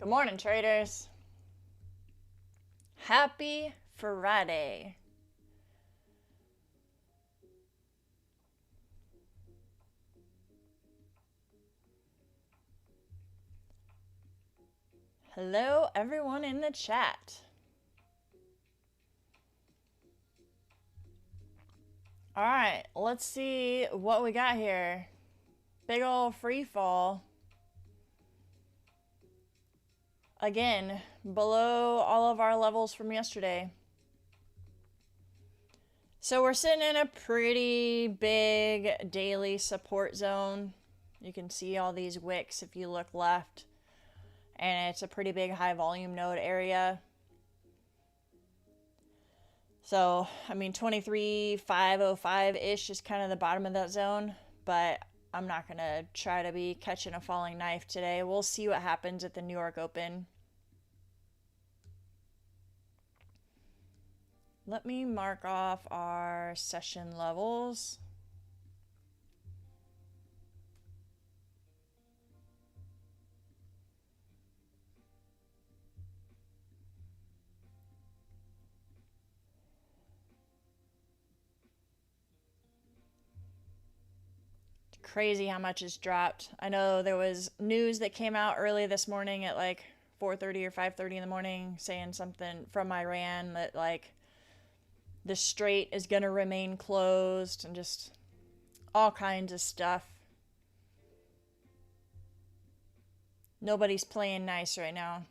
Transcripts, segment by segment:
Good morning, traders. Happy Friday. Hello, everyone in the chat. All right, let's see what we got here. Big ol' free fall. Again, below all of our levels from yesterday. So we're sitting in a pretty big daily support zone. You can see all these wicks if you look left. And it's a pretty big high volume node area. So, I mean, 23,505-ish is kind of the bottom of that zone. But I'm not going to try to be catching a falling knife today. We'll see what happens at the New York Open. Let me mark off our session levels. Crazy how much it's dropped. I know there was news that came out early this morning at like 4:30 or 5:30 in the morning saying something from Iran that like the strait is going to remain closed and just all kinds of stuff. Nobody's playing nice right now.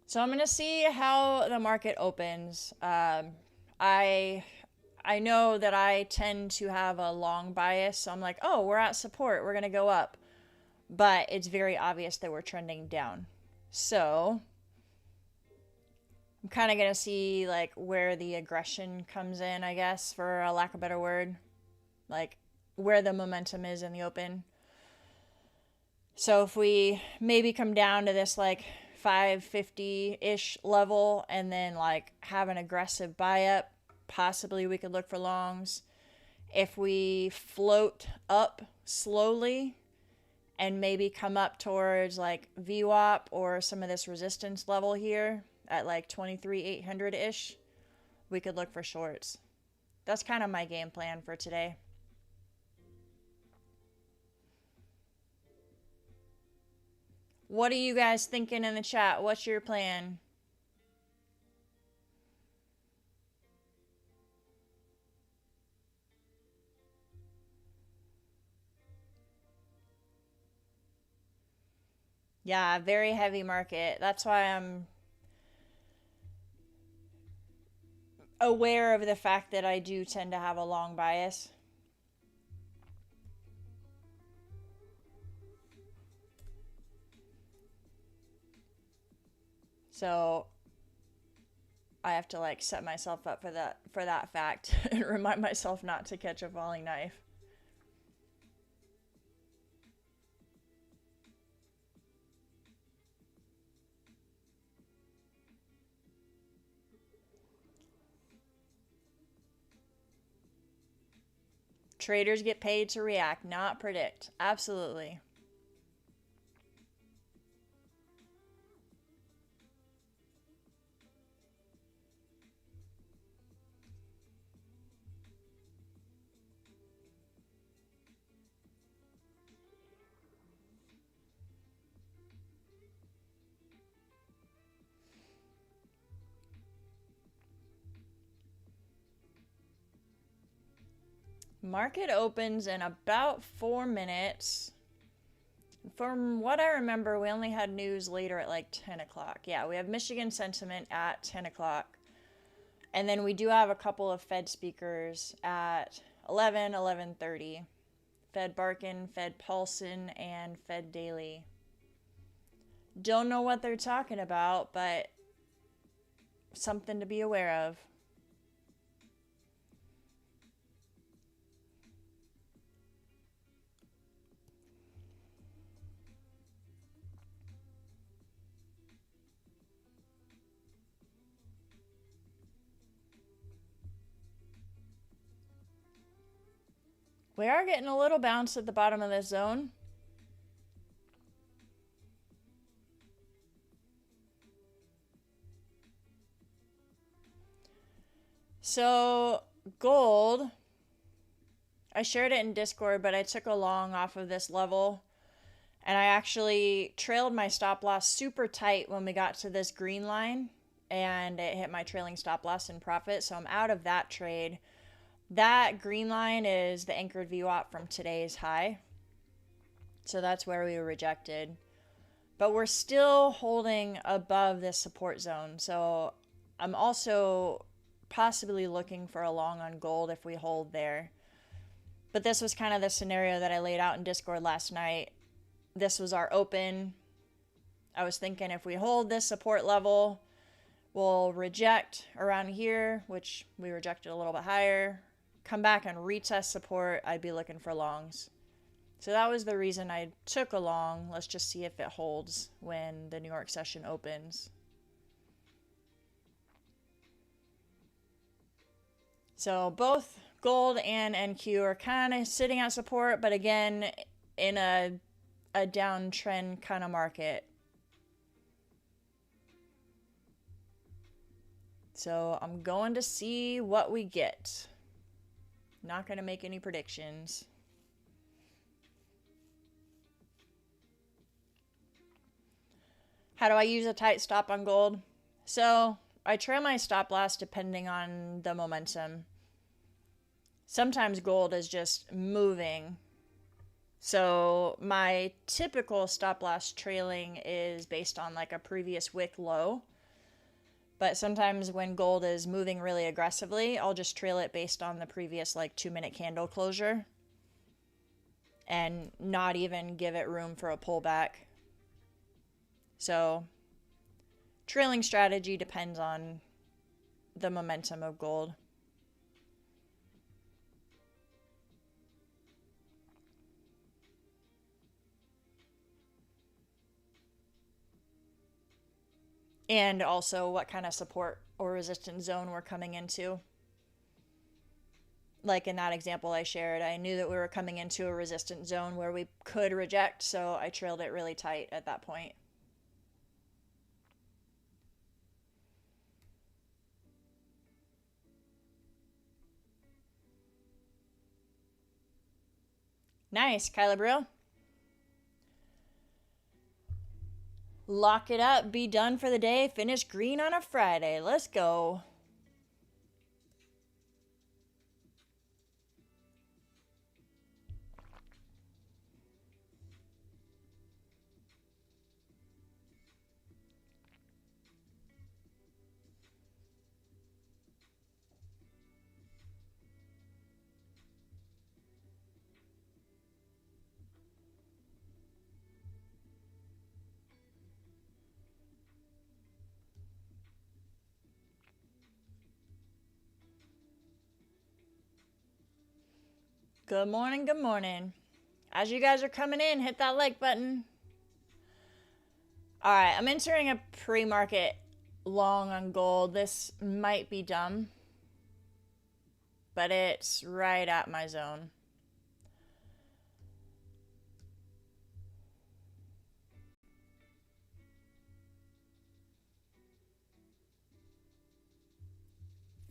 So I'm going to see how the market opens. I know that I tend to have a long bias, so I'm like, oh, we're at support, we're going to go up. But it's very obvious that we're trending down. So I'm kind of going to see like where the aggression comes in, I guess, for a lack of a better word. Like where the momentum is in the open. So if we maybe come down to this like 550-ish level and then like have an aggressive buy up, possibly we could look for longs. If we float up slowly and maybe come up towards like VWAP or some of this resistance level here at like 23,800-ish, we could look for shorts. That's kind of my game plan for today. What are you guys thinking in the chat? What's your plan? Yeah, very heavy market. That's why I'm aware of the fact that I do tend to have a long bias. So I have to like set myself up for that fact and remind myself not to catch a falling knife. Traders get paid to react, not predict. Absolutely. Market opens in about 4 minutes. From what I remember, we only had news later at like 10 o'clock. Yeah, we have Michigan sentiment at 10 o'clock. And then we do have a couple of Fed speakers at 11, 11:30. Fed Barkin, Fed Paulson, and Fed Daily. Don't know what they're talking about, but something to be aware of. We are getting a little bounce at the bottom of this zone. So, gold, I shared it in Discord, but I took a long off of this level. And I actually trailed my stop loss super tight when we got to this green line. And it hit my trailing stop loss in profit. So I'm out of that trade. That green line is the anchored VWAP from today's high. So that's where we were rejected. But we're still holding above this support zone. So I'm also possibly looking for a long on gold if we hold there. But this was kind of the scenario that I laid out in Discord last night. This was our open. I was thinking if we hold this support level, we'll reject around here, which we rejected a little bit higher. Come back and retest support, I'd be looking for longs. So that was the reason I took a long. Let's just see if it holds when the New York session opens. So both gold and NQ are kind of sitting at support, but again, in a downtrend kind of market. So I'm going to see what we get. Not going to make any predictions. How do I use a tight stop on gold? So I trail my stop loss depending on the momentum. Sometimes gold is just moving. So my typical stop loss trailing is based on like a previous wick low. But sometimes when gold is moving really aggressively, I'll just trail it based on the previous like 2-minute candle closure and not even give it room for a pullback. So trailing strategy depends on the momentum of gold. And also what kind of support or resistance zone we're coming into. Like in that example I shared, I knew that we were coming into a resistance zone where we could reject, so I trailed it really tight at that point. Nice, Kyla Brill. Lock it up, be done for the day, finish green on a Friday. Let's go. Good morning, good morning. As you guys are coming in, hit that like button. All right, I'm entering a pre-market long on gold. This might be dumb, but it's right at my zone.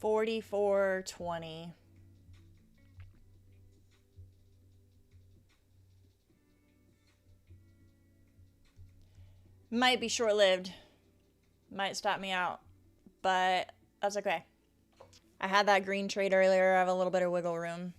$44.20. Might be short-lived. Might stop me out. But that's okay. I had that green trade earlier. I have a little bit of wiggle room.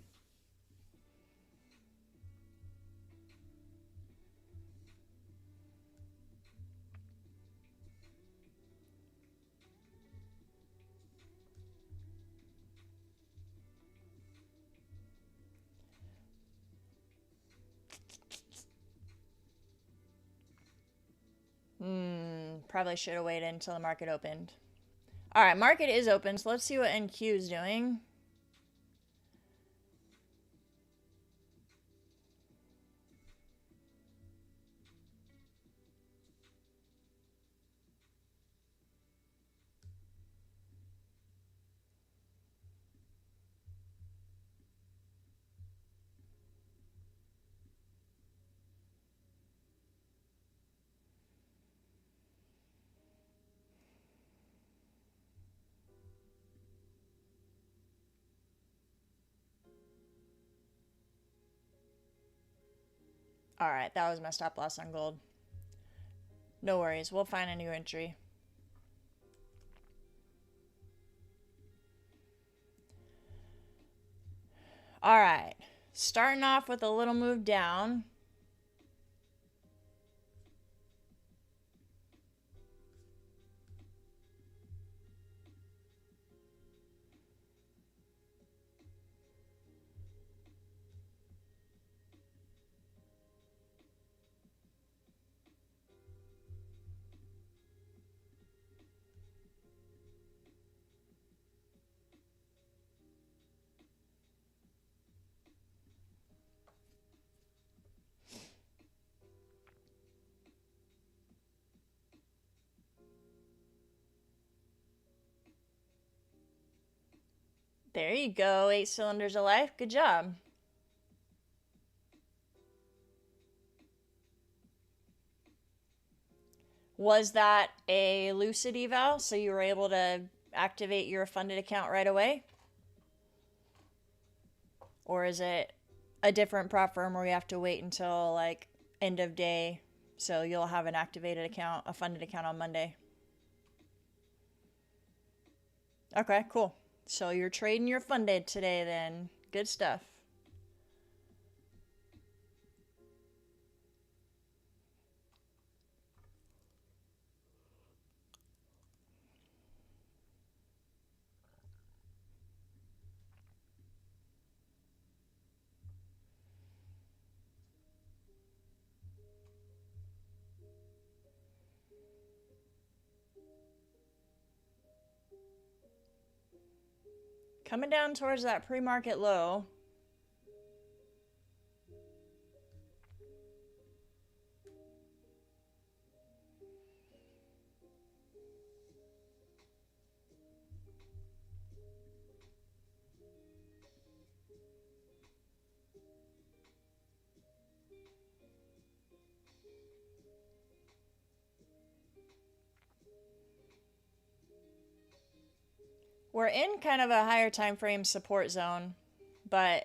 Probably should have waited until the market opened. All right, market is open, so let's see what NQ is doing. All right, that was my stop loss on gold. No worries, we'll find a new entry. All right, starting off with a little move down. There you go, 8 cylinders of life. Good job. Was that a lucid eval, so you were able to activate your funded account right away? Or is it a different prop firm where you have to wait until like end of day, so you'll have an activated account, a funded account on Monday? Okay, cool. So you're trading your funded today then. Good stuff. Coming down towards that pre-market low. We're in kind of a higher time frame support zone, but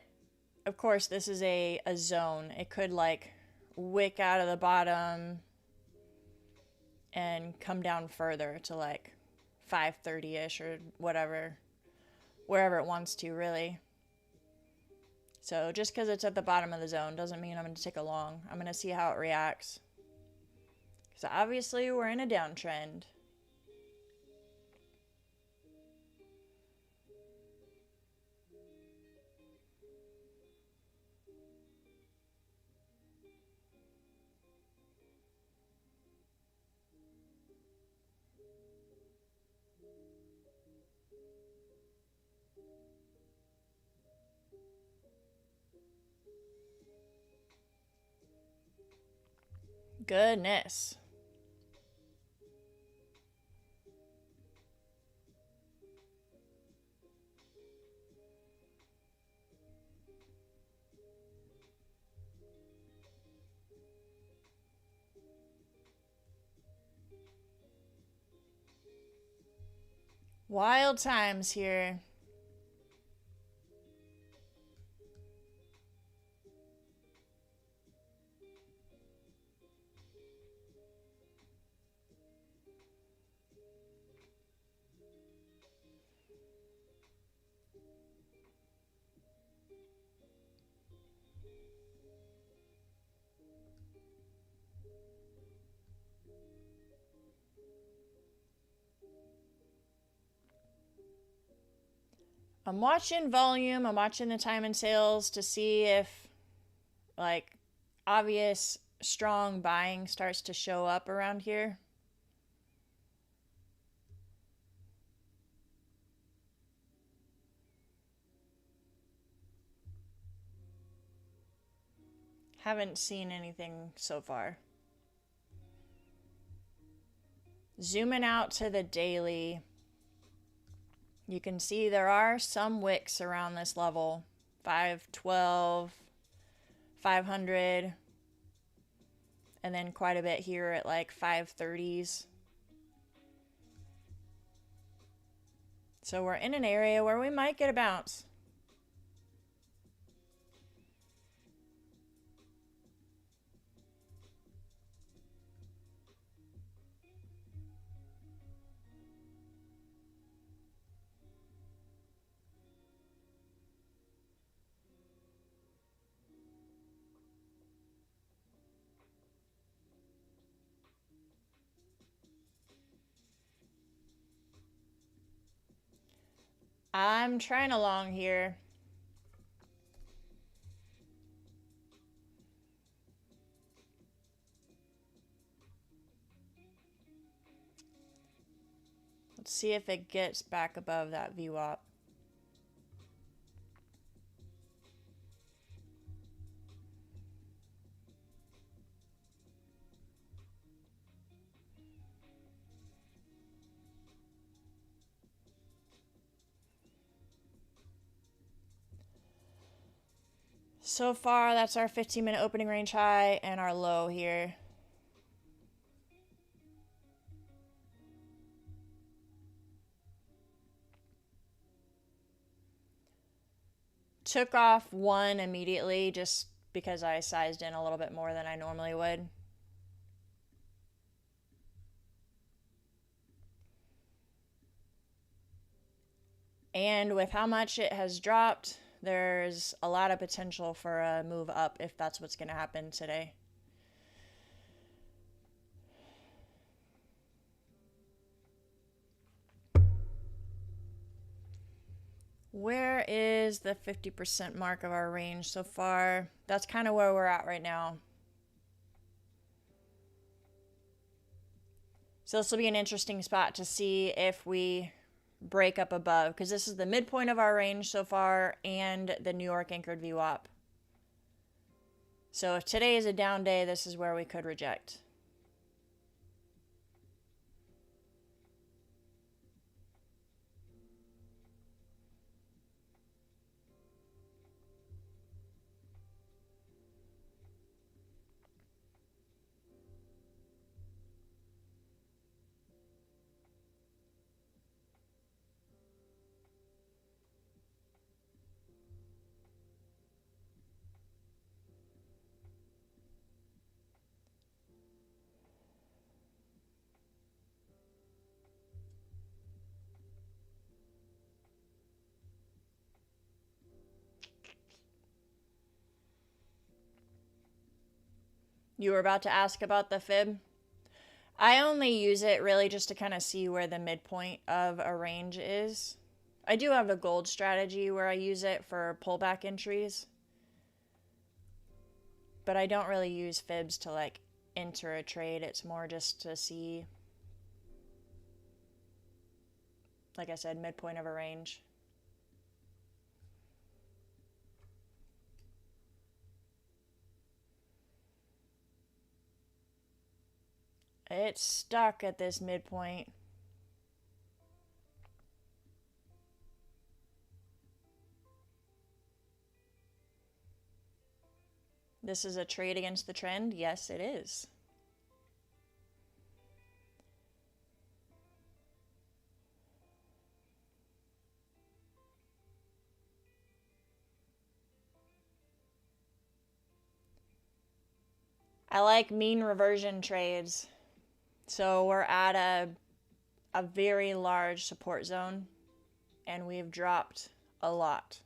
of course this is a zone. It could like wick out of the bottom and come down further to like 530-ish or whatever, wherever it wants to, really. So just because it's at the bottom of the zone doesn't mean I'm going to take a long. I'm going to see how it reacts. Because obviously we're in a downtrend. Goodness. Wild times here. I'm watching volume, I'm watching the time and sales to see if like obvious strong buying starts to show up around here. Haven't seen anything so far. Zooming out to the daily, you can see there are some wicks around this level. 512, 500, and then quite a bit here at like 530s. So we're in an area where we might get a bounce. I'm trying along here. Let's see if it gets back above that VWAP. So far, that's our 15-minute opening range high and our low here. Took off one immediately just because I sized in a little bit more than I normally would. And with how much it has dropped, there's a lot of potential for a move up if that's what's going to happen today. Where is the 50% mark of our range so far? That's kind of where we're at right now. So this will be an interesting spot to see if we break up above, because this is the midpoint of our range so far and the New York anchored VWAP. So if today is a down day, this is where we could reject. You were about to ask about the fib. I only use it really just to kind of see where the midpoint of a range is. I do have a gold strategy where I use it for pullback entries, but I don't really use fibs to like enter a trade. It's more just to see, like I said, midpoint of a range. It's stuck at this midpoint. This is a trade against the trend? Yes, it is. I like mean reversion trades. So we're at a very large support zone and we've dropped a lot.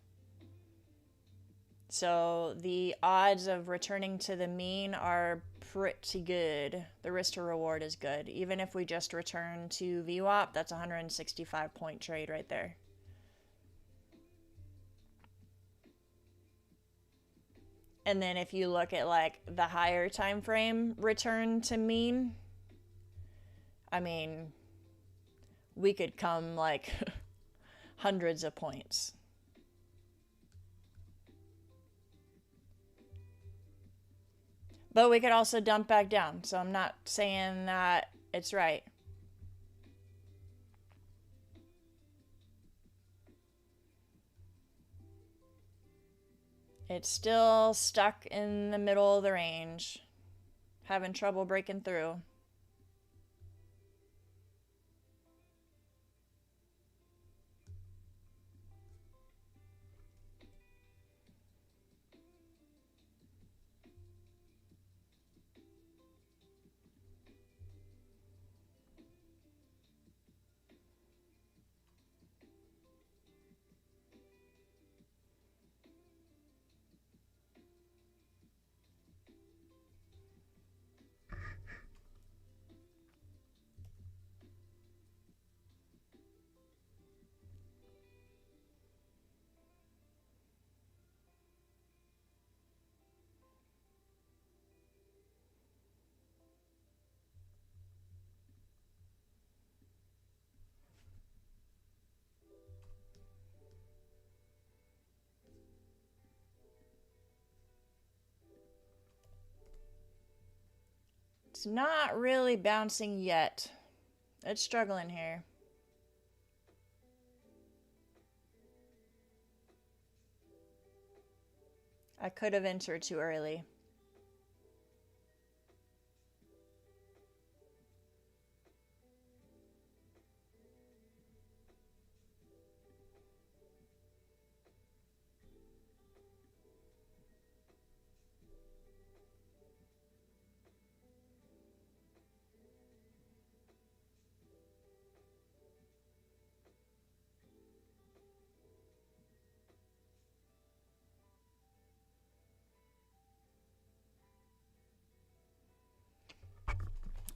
So the odds of returning to the mean are pretty good. The risk to reward is good. Even if we just return to VWAP, that's a 165 point trade right there. And then if you look at like the higher time frame return to mean, I mean, we could come like hundreds of points. But we could also dump back down. So I'm not saying that it's right. It's still stuck in the middle of the range, having trouble breaking through. It's not really bouncing yet. It's struggling here. I could have entered too early.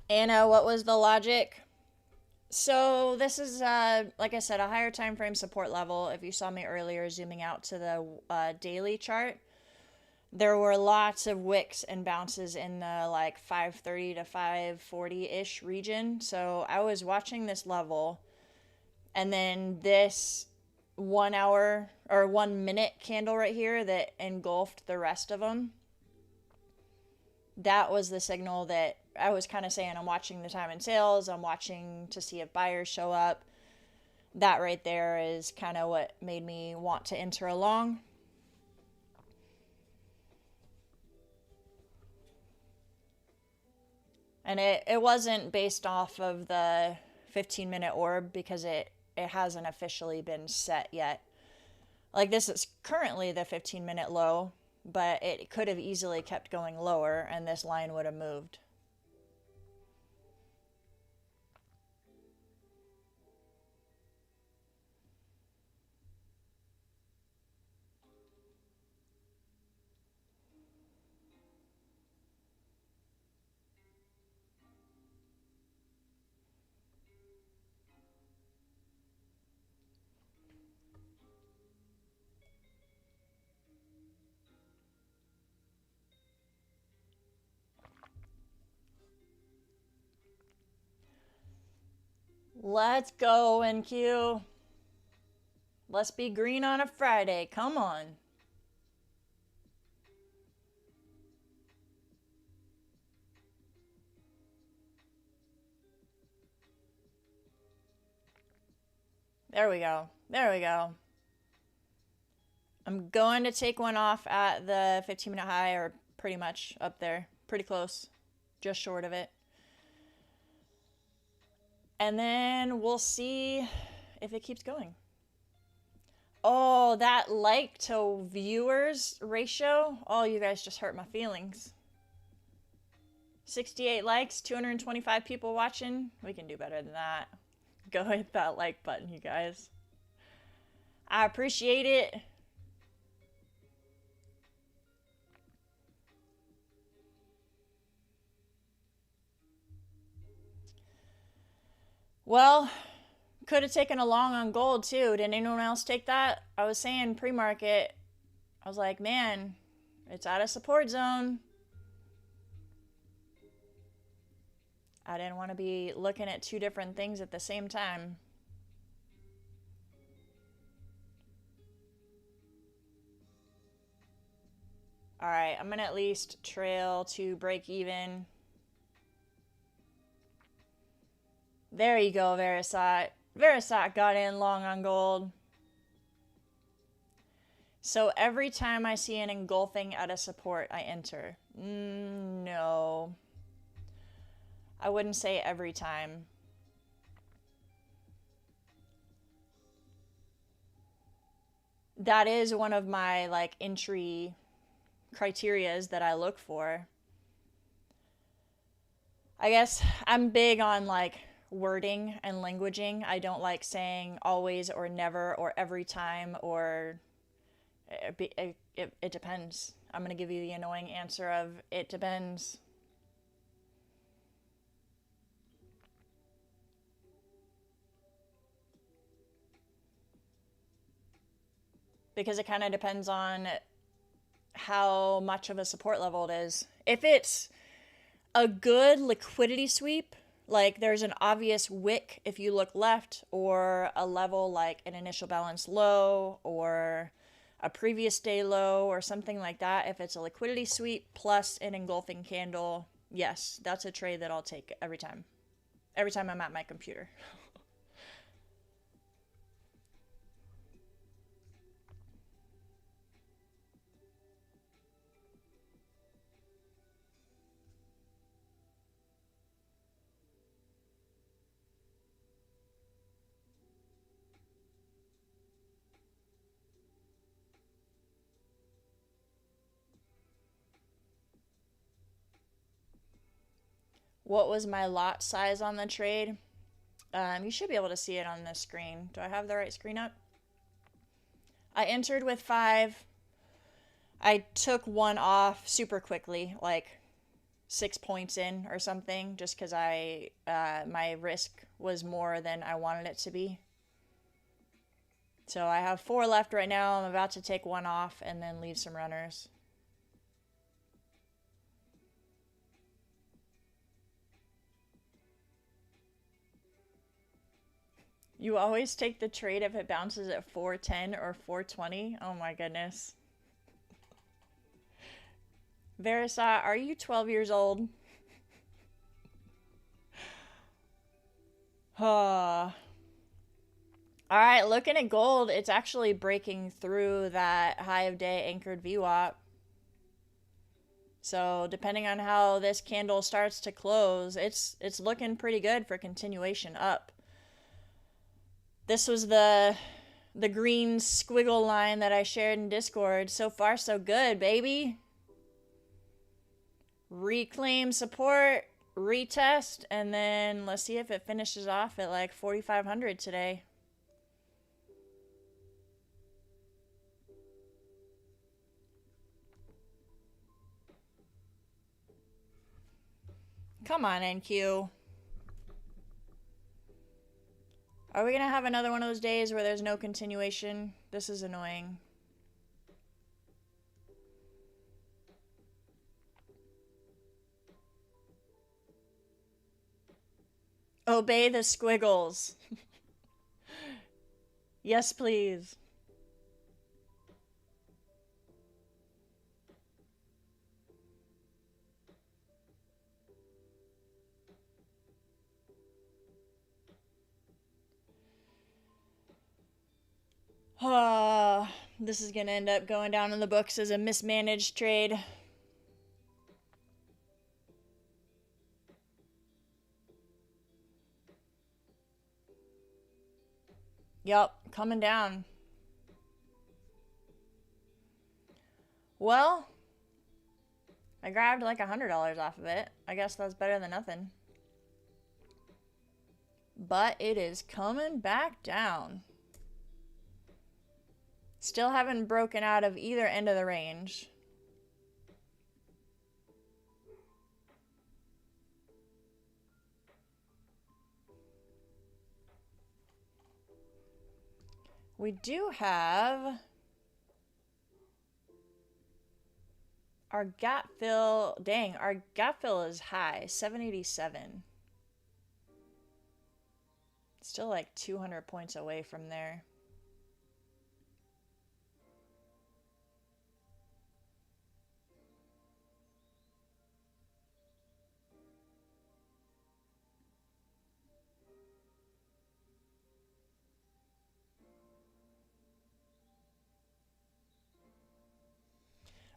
Anna, what was the logic? So this is, like I said, a higher time frame support level. If you saw me earlier zooming out to the daily chart, there were lots of wicks and bounces in the like 530 to 540-ish region. So I was watching this level, and then this 1 hour or 1 minute candle right here that engulfed the rest of them. That was the signal that I was kind of saying, I'm watching the time in sales. I'm watching to see if buyers show up. That right there is kind of what made me want to enter along. And it wasn't based off of the 15-minute orb because it hasn't officially been set yet. Like, this is currently the 15-minute low, but it could have easily kept going lower and this line would have moved. Let's go, NQ. Let's be green on a Friday. Come on. There we go. There we go. I'm going to take one off at the 15-minute high, or pretty much up there. Pretty close. Just short of it. And then we'll see if it keeps going. Oh, that like to viewers ratio. Oh, you guys just hurt my feelings. 68 likes, 225 people watching. We can do better than that. Go hit that like button, you guys. I appreciate it. Well, could have taken a long on gold too. Did anyone else take that? I was saying pre-market, I was like, man, it's out of support zone. I didn't want to be looking at two different things at the same time. All right, I'm gonna at least trail to break even. There you go, Verisat. Verisat got in long on gold. So every time I see an engulfing at a support, I enter. No. I wouldn't say every time. That is one of my like entry criterias that I look for. I guess I'm big on like wording and languaging. I don't like saying always or never or every time or it depends. I'm going to give you the annoying answer of it depends. Because it kind of depends on how much of a support level it is. If it's a good liquidity sweep, like there's an obvious wick if you look left, or a level like an initial balance low or a previous day low or something like that, if it's a liquidity sweep plus an engulfing candle, yes, that's a trade that I'll take every time. Every time I'm at my computer. What was my lot size on the trade? You should be able to see it on this screen. Do I have the right screen up? I entered with 5. I took 1 off super quickly, like 6 points in or something, just because my risk was more than I wanted it to be. So I have 4 left right now. I'm about to take 1 off and then leave some runners. You always take the trade if it bounces at 410 or 420. Oh my goodness. Verisat, are you 12 years old? All right, looking at gold, it's actually breaking through that high of day anchored VWAP. So depending on how this candle starts to close, it's looking pretty good for continuation up. This was the green squiggle line that I shared in Discord. So far, so good, baby. Reclaim support, retest, and then let's see if it finishes off at like 4,500 today. Come on, NQ. Are we going to have another one of those days where there's no continuation? This is annoying. Obey the squiggles. Yes, please. This is going to end up going down in the books as a mismanaged trade. Yup, coming down. Well, I grabbed like $100 off of it. I guess that's better than nothing. But it is coming back down. Still haven't broken out of either end of the range. We do have our gap fill. Dang, our gap fill is high, 787. Still like 200 points away from there.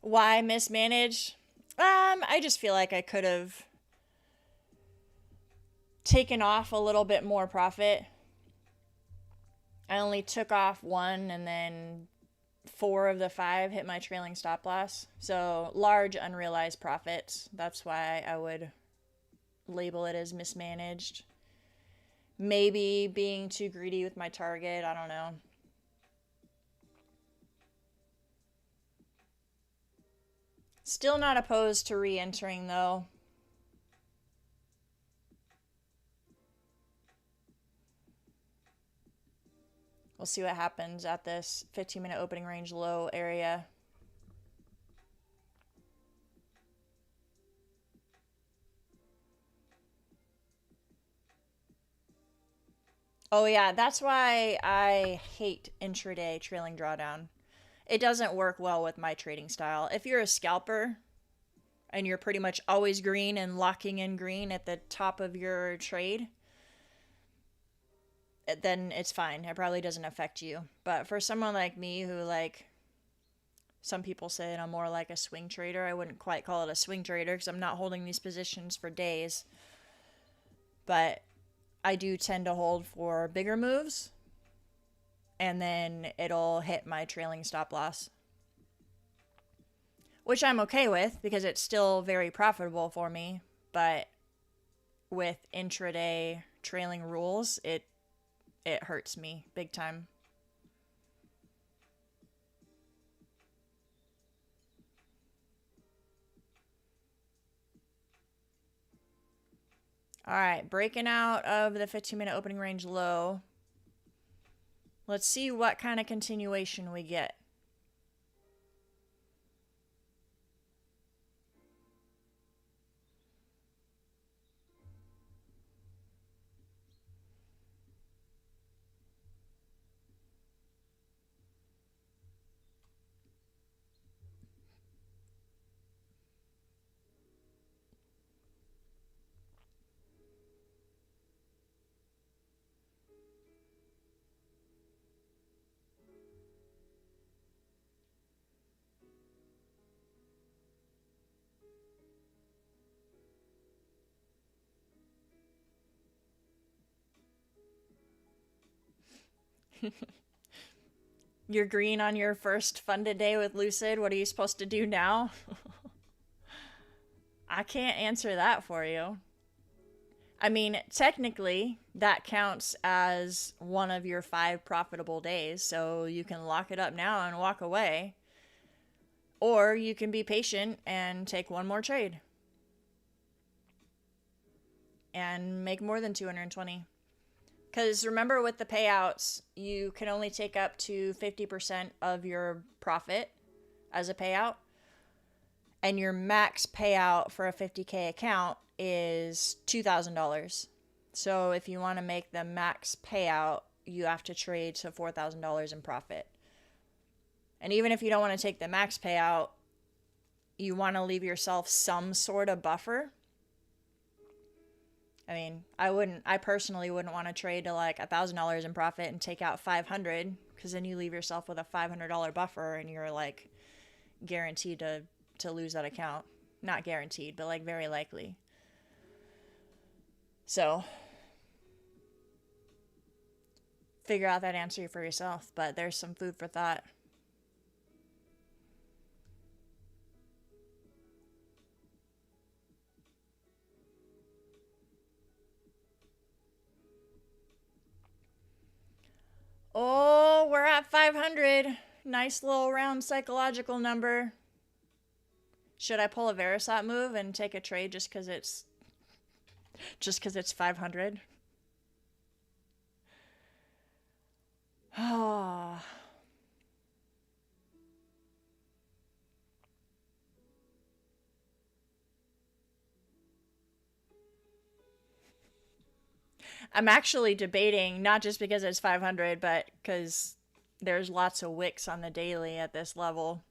Why mismanaged? I just feel like I could have taken off a little bit more profit. I only took off one, and then 4 of the 5 hit my trailing stop loss. So large unrealized profits. That's why I would label it as mismanaged. Maybe being too greedy with my target. I don't know. Still not opposed to re-entering though. We'll see what happens at this 15-minute opening range low area. Oh yeah, that's why I hate intraday trailing drawdown. It doesn't work well with my trading style. If you're a scalper and you're pretty much always green and locking in green at the top of your trade, then it's fine. It probably doesn't affect you. But for someone like me who, like, some people say that I'm more like a swing trader. I wouldn't quite call it a swing trader because I'm not holding these positions for days. But I do tend to hold for bigger moves, and then it'll hit my trailing stop loss, which I'm okay with because it's still very profitable for me. But with intraday trailing rules, it hurts me big time. All right, breaking out of the 15-minute opening range low. Let's see what kind of continuation we get. You're green on your first funded day with Lucid. What are you supposed to do now? I can't answer that for you. I mean, technically, that counts as one of your 5 profitable days, so you can lock it up now and walk away. Or you can be patient and take one more trade and make more than 220. Because remember, with the payouts, you can only take up to 50% of your profit as a payout. And your max payout for a 50K account is $2,000. So if you want to make the max payout, you have to trade to $4,000 in profit. And even if you don't want to take the max payout, you want to leave yourself some sort of buffer. I mean, I personally wouldn't want to trade to like $1,000 in profit and take out 500, because then you leave yourself with a $500 buffer and you're like guaranteed to lose that account. Not guaranteed, but like very likely. So figure out that answer for yourself, but there's some food for thought. Oh, we're at 500. Nice little round psychological number. Should I pull a Verisat move and take a trade just because it's 500? Oh. I'm actually debating, not just because it's 500, but because there's lots of wicks on the daily at this level.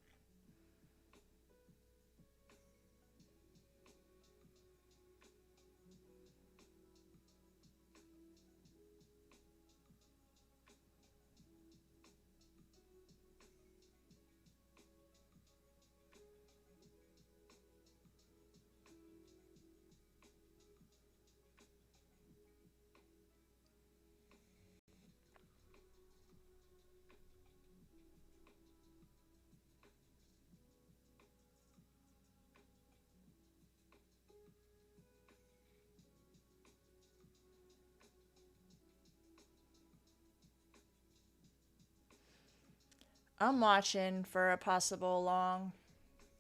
I'm watching for a possible long,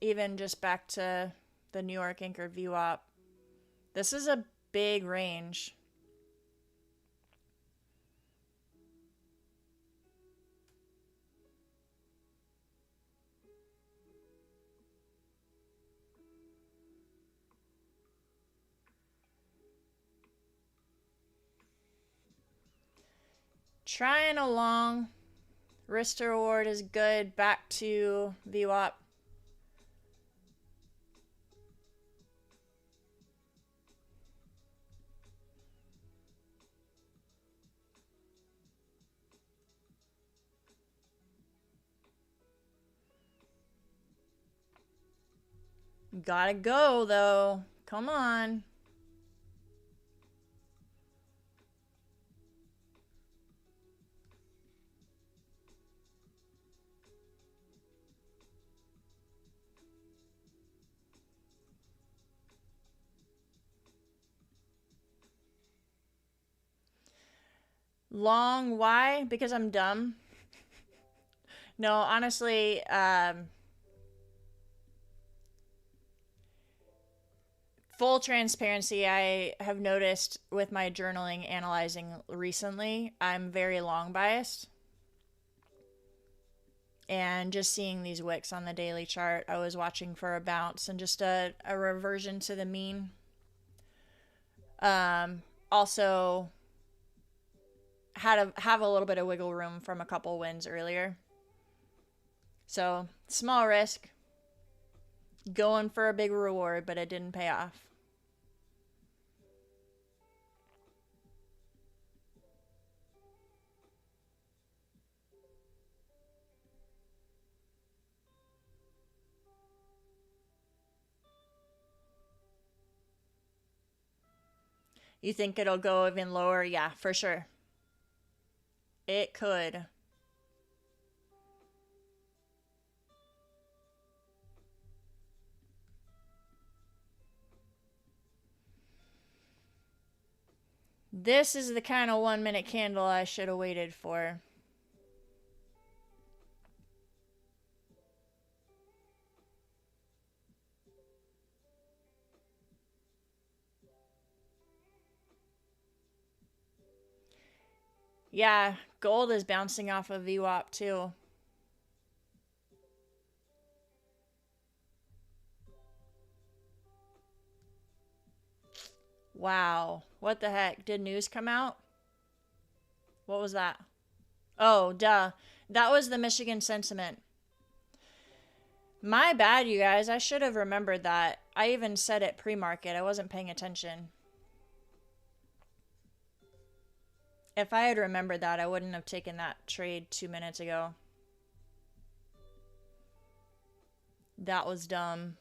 even just back to the New York anchored VWAP. This is a big range. Trying along. Risk to reward is good. Back to VWAP. Gotta go, though. Come on. Long, why? Because I'm dumb. No, honestly, full transparency, I have noticed with my journaling analyzing recently, I'm very long biased. And just seeing these wicks on the daily chart, I was watching for a bounce and just a reversion to the mean. Also, have a little bit of wiggle room from a couple wins earlier. So, small risk. Going for a big reward, but it didn't pay off. You think it'll go even lower? Yeah, for sure. It could. This is the kind of 1 minute candle I should have waited for. Yeah, gold is bouncing off of VWAP too. Wow. What the heck? Did news come out? What was that? Oh, duh. That was the Michigan sentiment. My bad, you guys. I should have remembered that. I even said it pre-market. I wasn't paying attention. If I had remembered that, I wouldn't have taken that trade 2 minutes ago. That was dumb.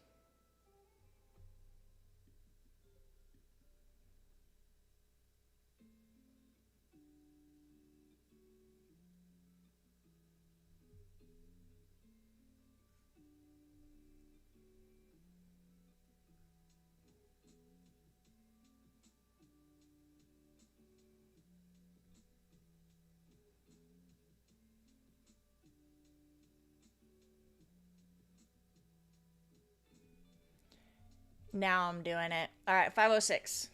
Now I'm doing it. All right, 506.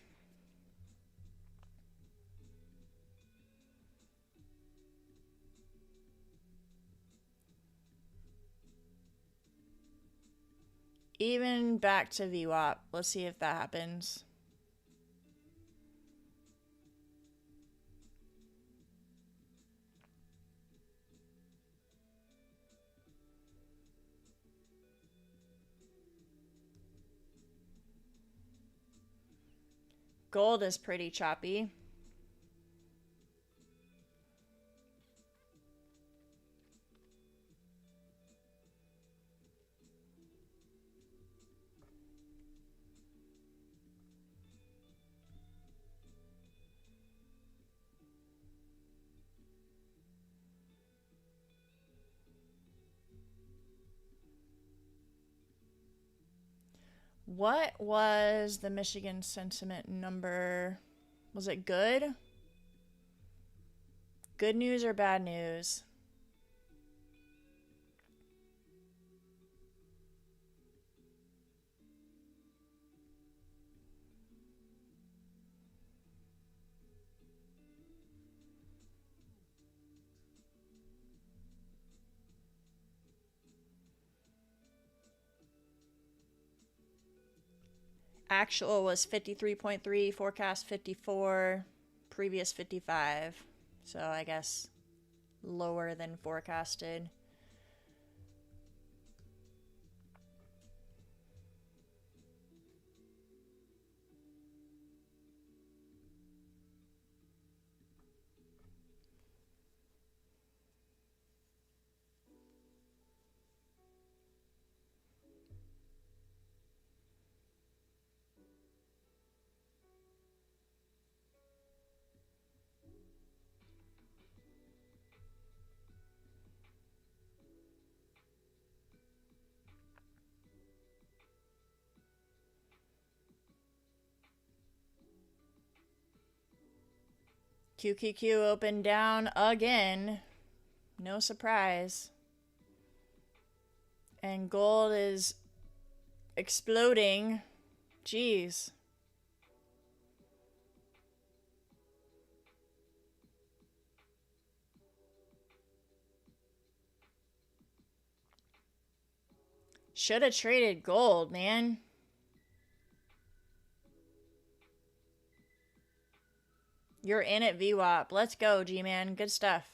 Even back to VWAP. Let's see if that happens. Gold is pretty choppy. What was the Michigan sentiment number? Was it good? Good news or bad news? Actual was 53.3, forecast 54, previous 55. So I guess lower than forecasted. QQQ opened down again. No surprise. And gold is exploding. Jeez. Should have traded gold, man. You're in at VWAP. Let's go, G-Man. Good stuff.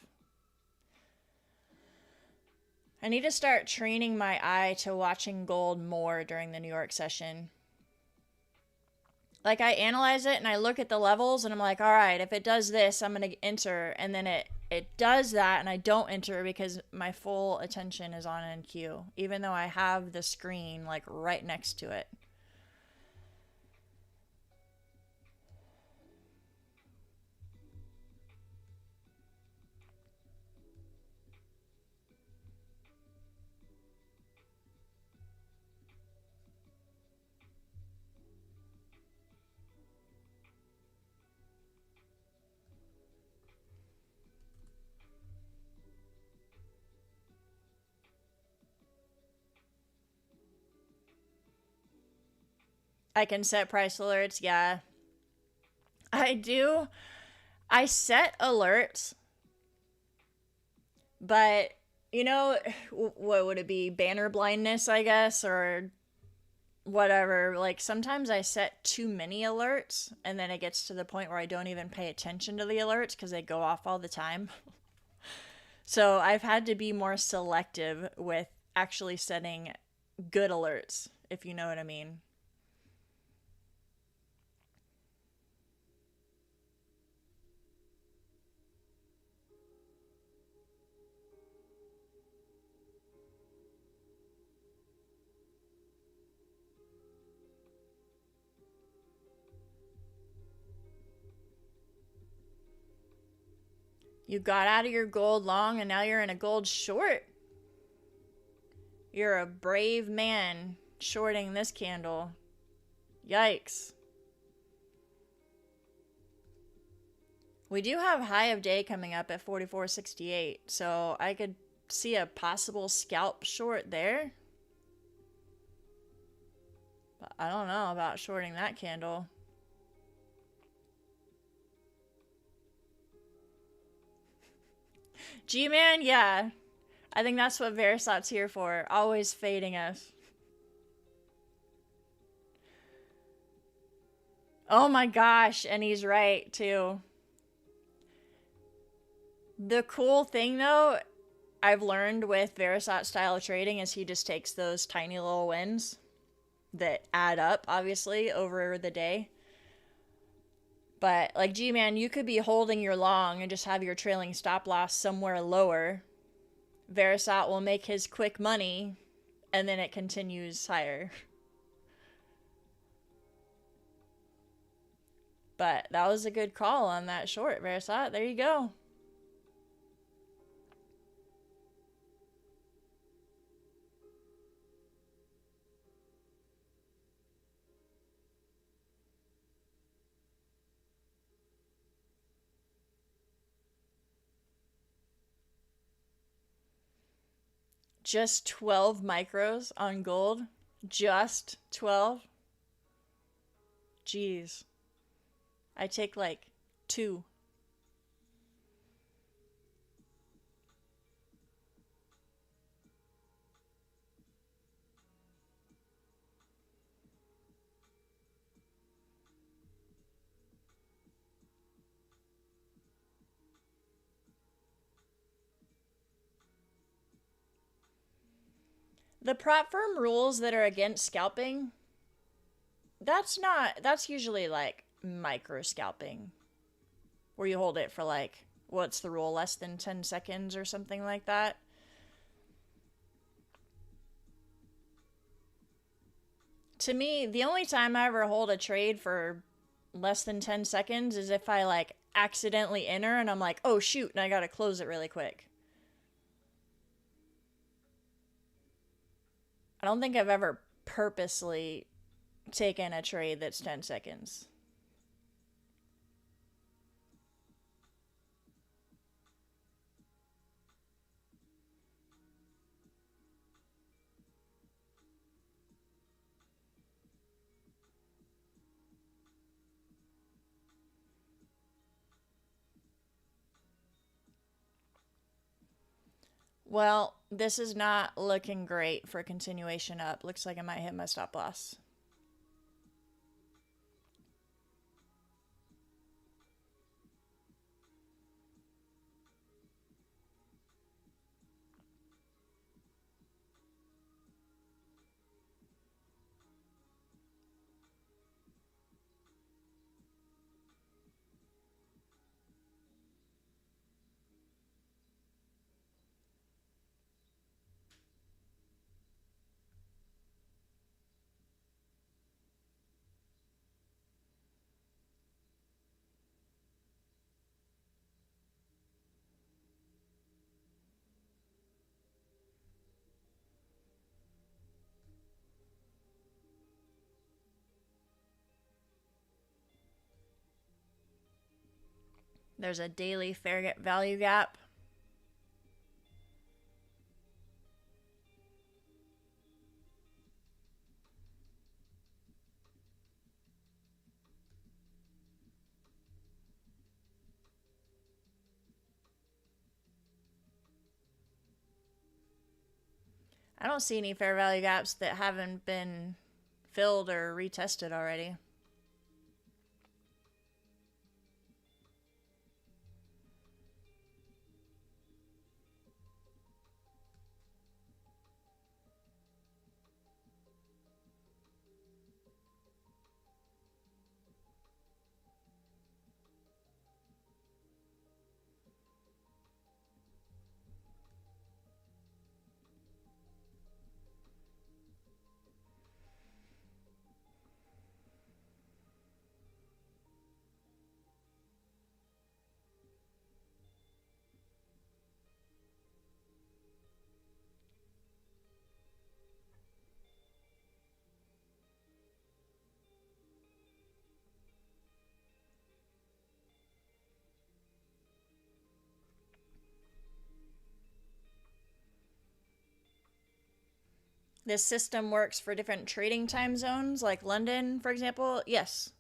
I need to start training my eye to watching gold more during the New York session. Like, I analyze it and I look at the levels and I'm like, all right, if it does this, I'm going to enter. And then it does that and I don't enter because my full attention is on NQ, even though I have the screen like right next to it. I can set price alerts, yeah. I do. I set alerts, but you know, what would it be? Banner blindness, I guess, or whatever. Like, sometimes I set too many alerts, and then it gets to the point where I don't even pay attention to the alerts because they go off all the time. So I've had to be more selective with actually setting good alerts, if you know what I mean. You got out of your gold long and now you're in a gold short. You're a brave man shorting this candle. Yikes. We do have high of day coming up at 44.68, so I could see a possible scalp short there. But I don't know about shorting that candle. G-Man, yeah. I think that's what Verisat's here for. Always fading us. Oh my gosh, and he's right, too. The cool thing, though, I've learned with Verisat style of trading is he just takes those tiny little wins that add up, obviously, over the day. But, like, G-Man, you could be holding your long and just have your trailing stop loss somewhere lower. Verisat will make his quick money, and then it continues higher. But that was a good call on that short, Verisat. There you go. Just 12 micros on gold? Just 12? Jeez. I take like 2. The prop firm rules that are against scalping, that's usually like micro scalping, where you hold it for like, what's the rule, less than 10 seconds or something like that. To me, the only time I ever hold a trade for less than 10 seconds is if I like accidentally enter and I'm like, oh shoot, and I gotta close it really quick. I don't think I've ever purposely taken a trade that's 10 seconds. Well, this is not looking great for continuation up. Looks like I might hit my stop loss. There's a daily fair value gap. I don't see any fair value gaps that haven't been filled or retested already. This system works for different trading time zones, like London, for example. Yes.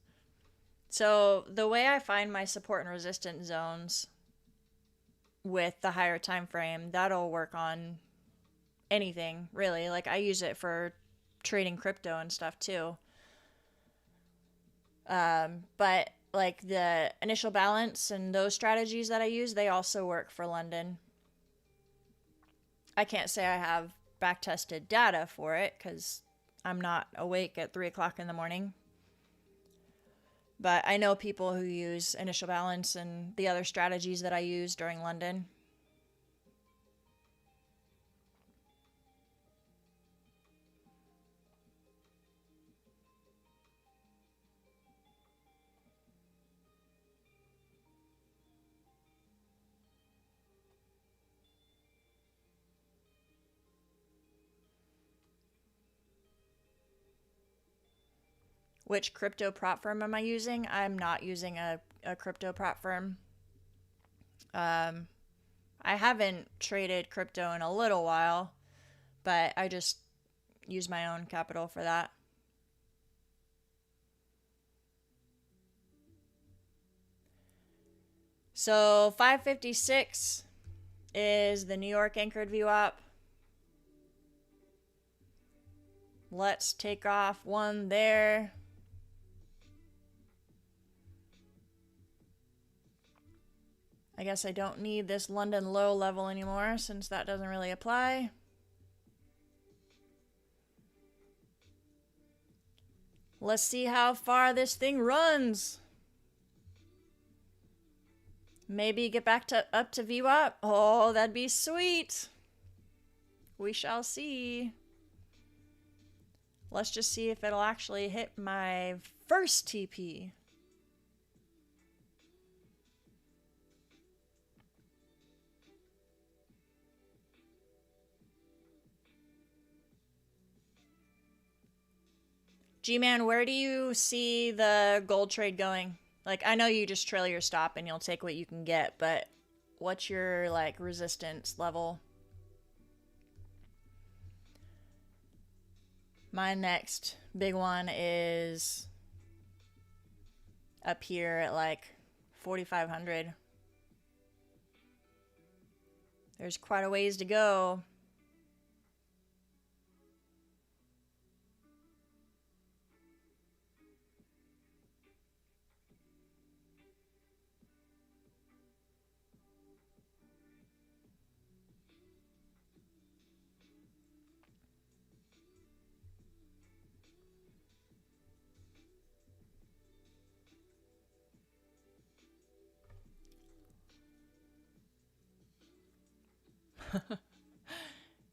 So the way I find my support and resistance zones with the higher time frame, that'll work on anything, really. Like I use it for trading crypto and stuff too. But like the initial balance and those strategies that I use, they also work for London. I can't say I have back tested data for it because I'm not awake at 3 o'clock in the morning. But I know people who use initial balance and the other strategies that I use during London. Which crypto prop firm am I using? I'm not using a crypto prop firm. I haven't traded crypto in a little while, but I just use my own capital for that. So 556 is the New York anchored VWAP. Let's take off one there. I guess I don't need this London low level anymore since that doesn't really apply. Let's see how far this thing runs. Maybe get back to up to VWAP. Oh, that'd be sweet. We shall see. Let's just see if it'll actually hit my first TP. G-Man, where do you see the gold trade going? Like, I know you just trail your stop and you'll take what you can get, but what's your, like, resistance level? My next big one is up here at, like, 4,500. There's quite a ways to go.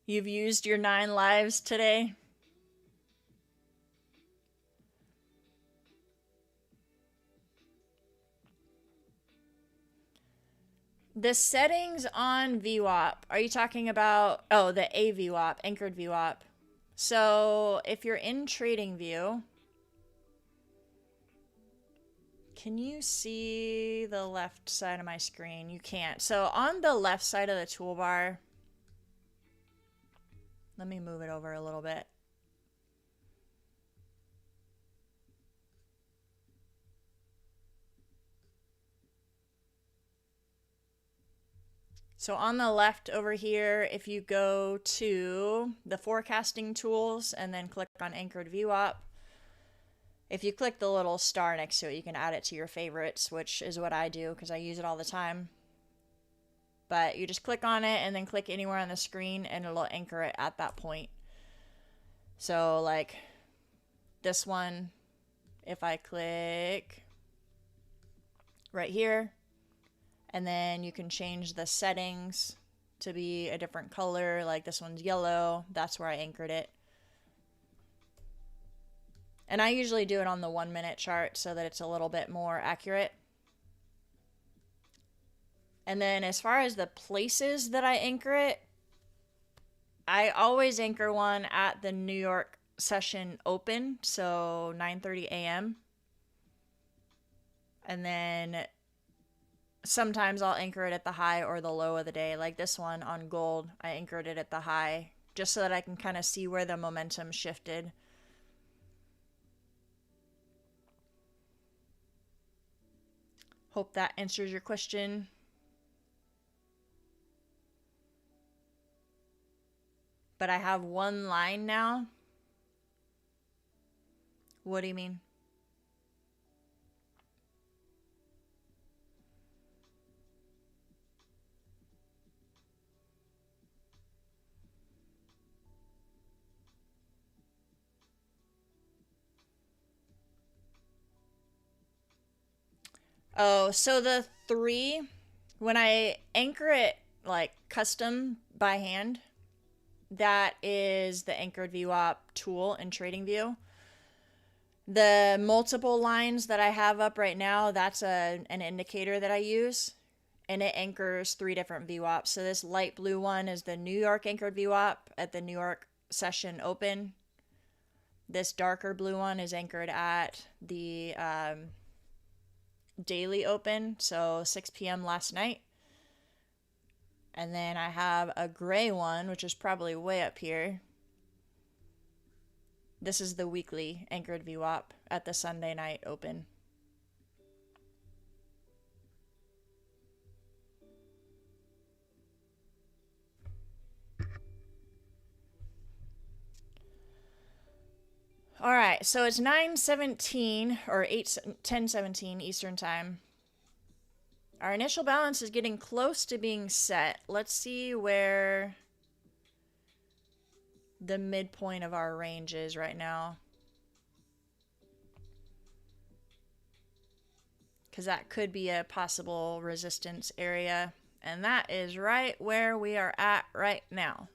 You've used your 9 lives today? The settings on VWAP, are you talking about, oh, the AVWAP, anchored VWAP. So if you're in TradingView, can you see the left side of my screen? You can't. So on the left side of the toolbar, let me move it over a little bit. So on the left over here, if you go to the forecasting tools and then click on anchored VWAP, if you click the little star next to it, you can add it to your favorites, which is what I do because I use it all the time. But you just click on it and then click anywhere on the screen and it'll anchor it at that point. So like this one, if I click right here, and then you can change the settings to be a different color, like this one's yellow, that's where I anchored it. And I usually do it on the 1 minute chart so that it's a little bit more accurate. And then as far as the places that I anchor it, I always anchor one at the New York session open, so 9:30 a.m. And then sometimes I'll anchor it at the high or the low of the day. Like this one on gold, I anchored it at the high just so that I can kind of see where the momentum shifted. Hope that answers your question. But I have one line now. What do you mean? Oh, so the 3, when I anchor it like custom by hand, that is the anchored VWAP tool in TradingView. The multiple lines that I have up right now, that's an indicator that I use, and it anchors 3 different VWAPs. So this light blue one is the New York anchored VWAP at the New York session open. This darker blue one is anchored at the daily open, so 6 p.m. last night. And then I have a gray one, which is probably way up here. This is the weekly anchored VWAP at the Sunday night open. All right, so it's 9:17 or 10:17 Eastern time. Our initial balance is getting close to being set. Let's see where the midpoint of our range is right now. because that could be a possible resistance area. And that is right where we are at right now.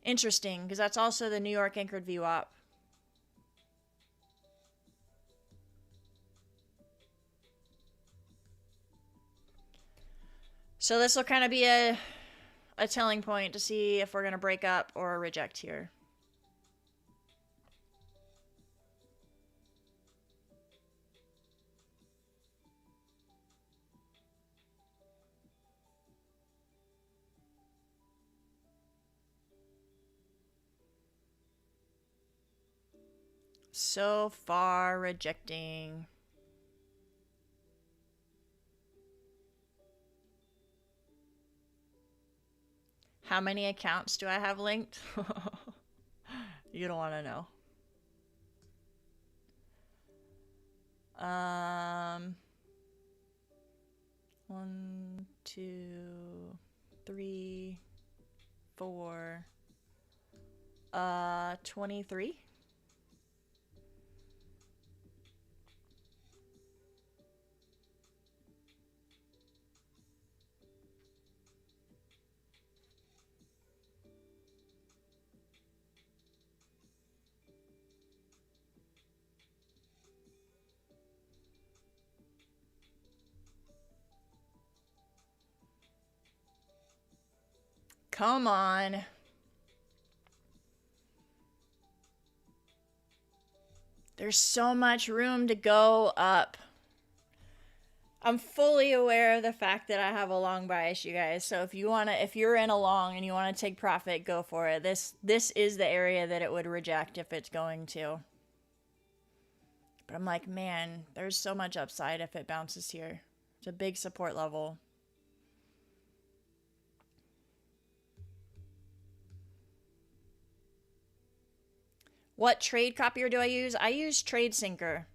Interesting, because that's also the New York anchored VWAP. So this will kind of be a telling point to see if we're going to break up or reject here. So far rejecting. How many accounts do I have linked? You don't want to know. 1, 2, 3, 4, 23. Come on. There's so much room to go up. I'm fully aware of the fact that I have a long bias, you guys. So if you're in a long and you want to take profit, go for it. This is the area that it would reject if it's going to. But I'm like, man, there's so much upside if it bounces here. It's a big support level. What trade copier do I use? I use TradeSyncer.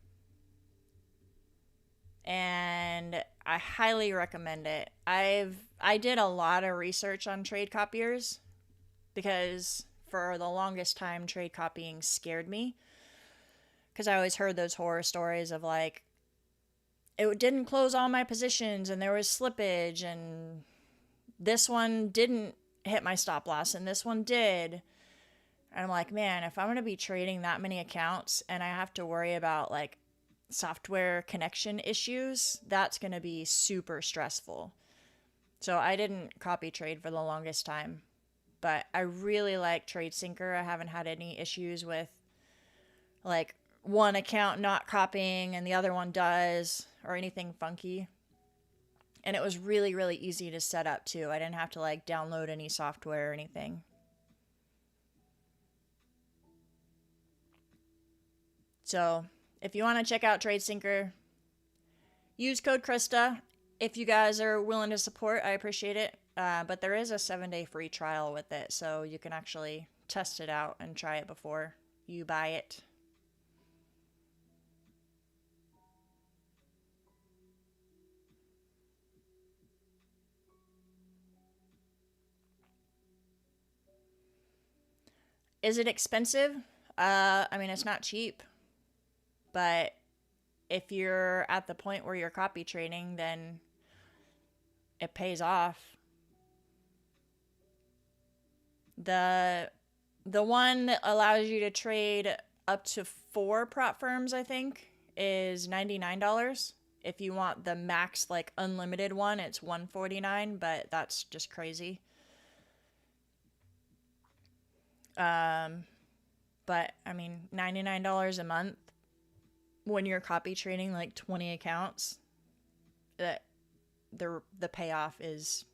And I highly recommend it. I did a lot of research on trade copiers because for the longest time trade copying scared me. Because I always heard those horror stories of like, it didn't close all my positions and there was slippage and this one didn't hit my stop loss and this one did. And I'm like, man, if I'm going to be trading that many accounts and I have to worry about like software connection issues, that's going to be super stressful. So I didn't copy trade for the longest time. But I really like TradeSyncer. I haven't had any issues with like one account not copying and the other one does or anything funky. And it was really, really easy to set up too. I didn't have to like download any software or anything. So if you want to check out TradeSyncer, use code Krista. If you guys are willing to support, I appreciate it. But there is a 7-day free trial with it, so you can actually test it out and try it before you buy it. Is it expensive? I mean, it's not cheap. But if you're at the point where you're copy trading, then it pays off. The one that allows you to trade up to 4 prop firms, I think, is $99. If you want the max, like, unlimited one, it's $149, but that's just crazy. But, I mean, $99 a month when you're copy trading like 20 accounts, that the payoff is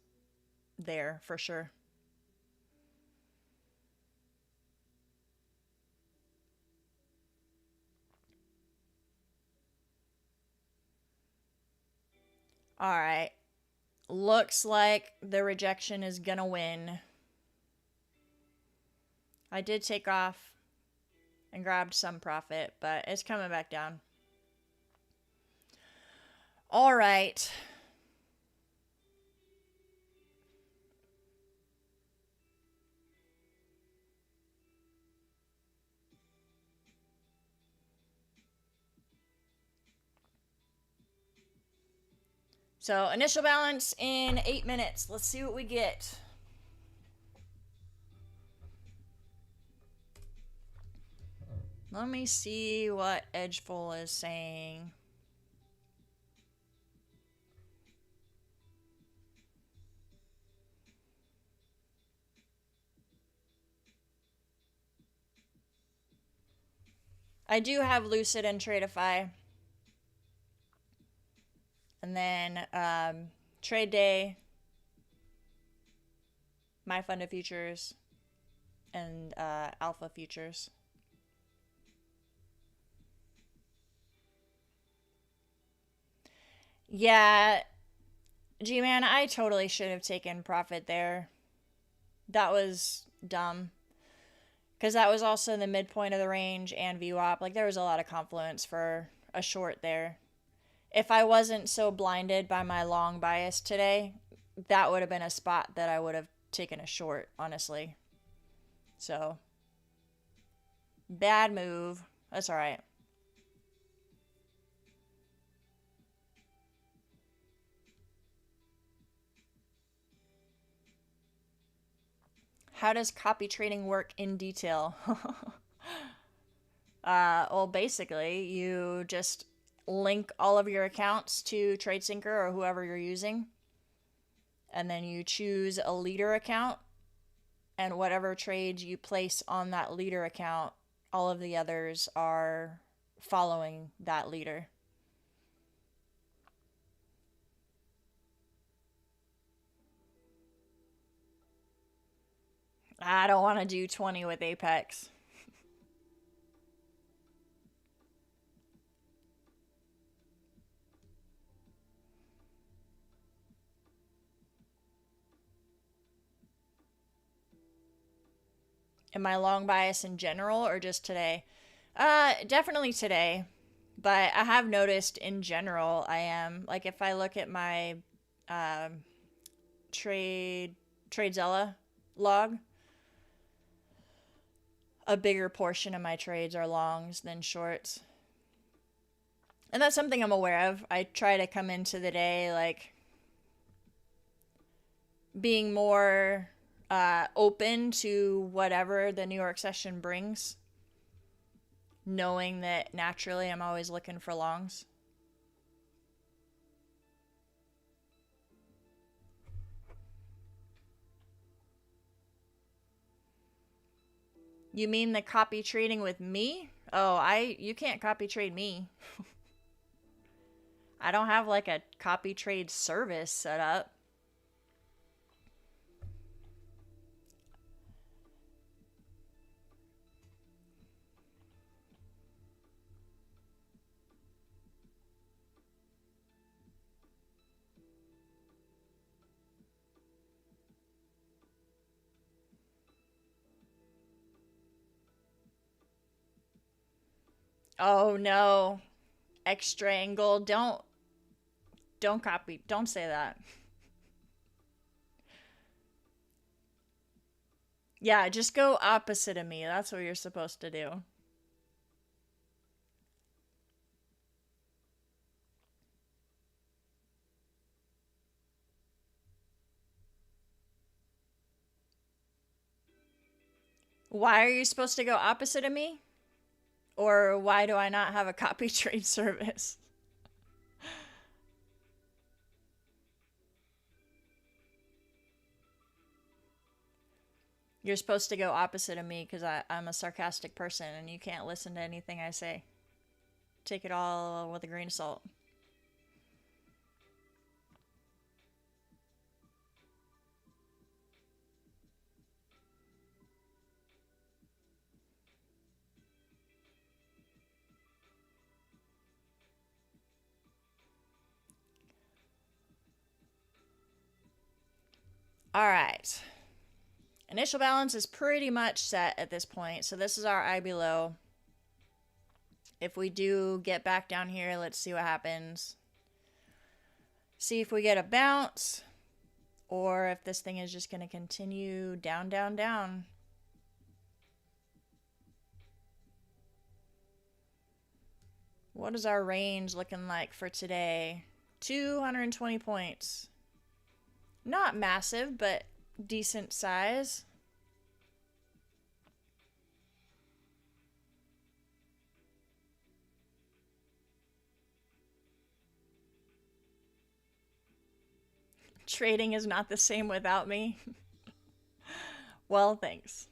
there for sure. All right. Looks like the rejection is gonna win. I did take off and grabbed some profit, but it's coming back down. All right. So initial balance in 8 minutes. Let's see what we get. Let me see what Edgeful is saying. I do have Lucid and Tradeify. And then Trade Day, My Funded Futures, and Alpha Futures. Yeah, G-Man, I totally should have taken profit there. That was dumb. Because that was also the midpoint of the range and VWAP. Like, there was a lot of confluence for a short there. If I wasn't so blinded by my long bias today, that would have been a spot that I would have taken a short, honestly. So, bad move. That's all right. How does copy trading work in detail? Well, basically, you just link all of your accounts to TradeSyncer or whoever you're using. And then you choose a leader account. And whatever trades you place on that leader account, all of the others are following that leader. I don't want to do 20 with Apex. Am I long bias in general or just today? Definitely today. But I have noticed in general I am. Like if I look at my TradeZella log, a bigger portion of my trades are longs than shorts. And that's something I'm aware of. I try to come into the day like being more open to whatever the New York session brings, knowing that naturally I'm always looking for longs. You mean the copy trading with me? Oh, you can't copy trade me. I don't have like a copy trade service set up. Oh no. Extra angle. Don't copy. Don't say that. Yeah, just go opposite of me. That's what you're supposed to do. Why are you supposed to go opposite of me? Or why do I not have a copy trade service? You're supposed to go opposite of me because I'm a sarcastic person and you can't listen to anything I say. Take it all with a grain of salt. All right. Initial balance is pretty much set at this point. So this is our IB low. If we do get back down here, let's see what happens. See if we get a bounce or if this thing is just going to continue down, down, down. What is our range looking like for today? 220 points. Not massive, but decent size. Trading is not the same without me. Well, thanks.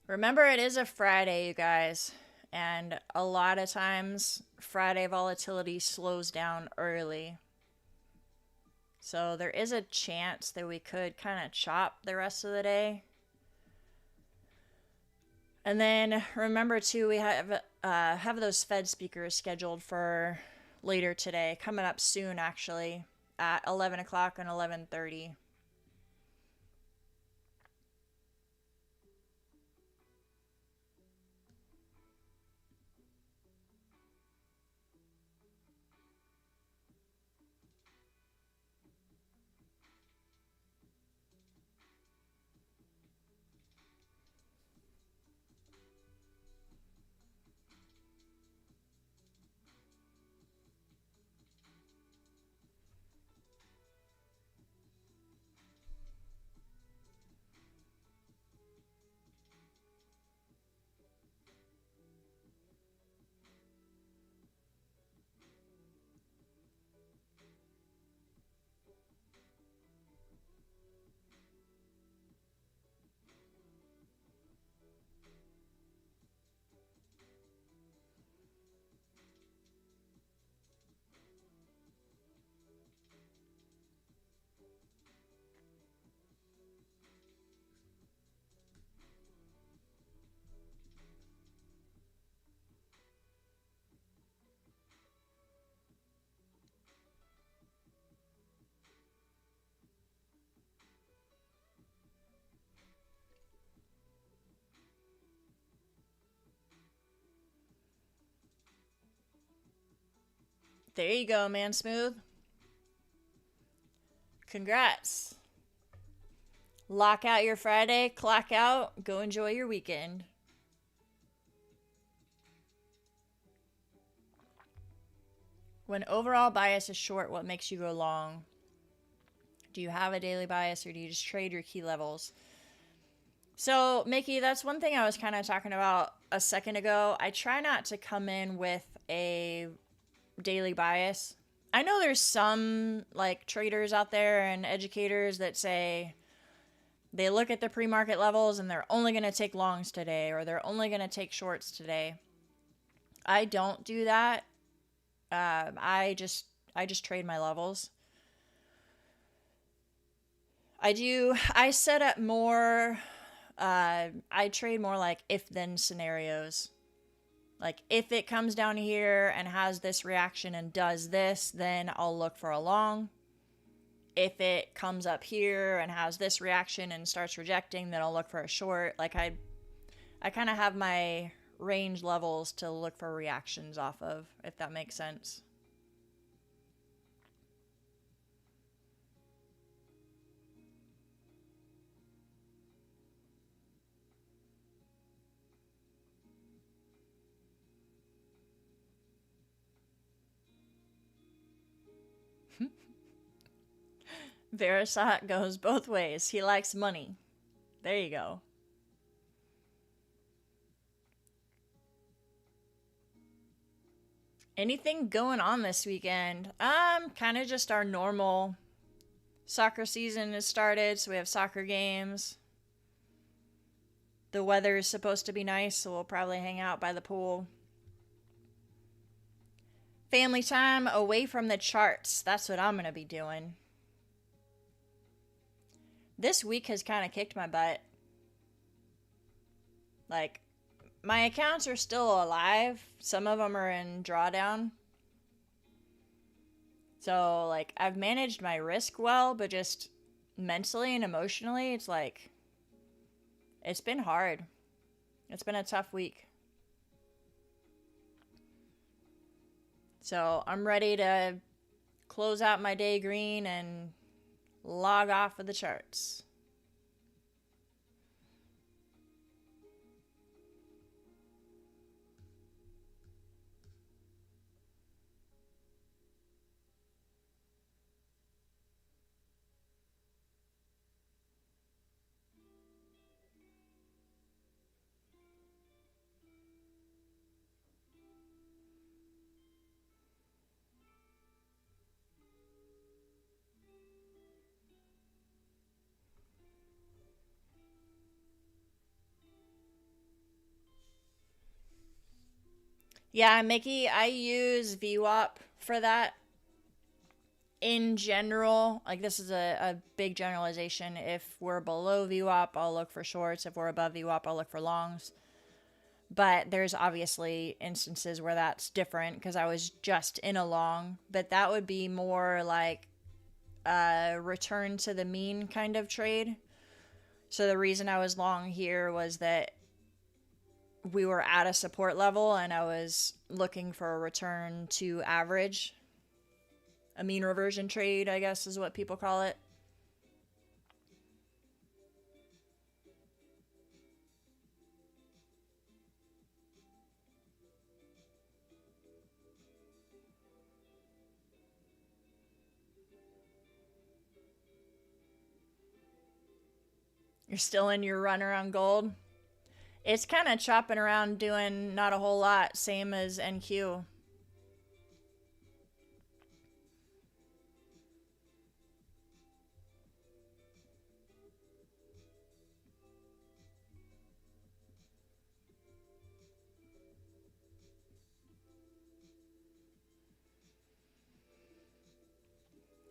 Remember, it is a Friday, you guys, and a lot of times Friday volatility slows down early. So there is a chance that we could kind of chop the rest of the day. And then remember too, we have those Fed speakers scheduled for later today, coming up soon actually, at 11 o'clock and 11:30. There you go, man. Smooth. Congrats. Lock out your Friday, clock out, go enjoy your weekend. When overall bias is short, what makes you go long? Do you have a daily bias or do you just trade your key levels? So, Mickey, that's one thing I was kind of talking about a second ago. I try not to come in with a daily bias. I know there's some like traders out there and educators that say they look at the pre-market levels and they're only going to take longs today or they're only going to take shorts today. I don't do that. I just trade my levels. I set up more, I trade more like if-then scenarios. Like, if it comes down here and has this reaction and does this, then I'll look for a long. If it comes up here and has this reaction and starts rejecting, then I'll look for a short. Like, I kind of have my range levels to look for reactions off of, if that makes sense. Verisat goes both ways. He likes money. There you go. Anything going on this weekend? Kind of just our normal. Soccer season has started, so we have soccer games. The weather is supposed to be nice, so we'll probably hang out by the pool. Family time away from the charts. That's what I'm going to be doing. This week has kind of kicked my butt. Like, my accounts are still alive. Some of them are in drawdown. So, like, I've managed my risk well, but just mentally and emotionally, it's like, it's been hard. It's been a tough week. So, I'm ready to close out my day green and log off of the charts. Yeah, Mickey, I use VWAP for that. In general, like, this is a big generalization. If we're below VWAP, I'll look for shorts. If we're above VWAP, I'll look for longs. But there's obviously instances where that's different because I was just in a long. But that would be more like a return to the mean kind of trade. So the reason I was long here was that we were at a support level and I was looking for a return to average. A mean reversion trade, I guess, is what people call it. You're still in your run around gold. It's kind of chopping around doing not a whole lot, same as NQ.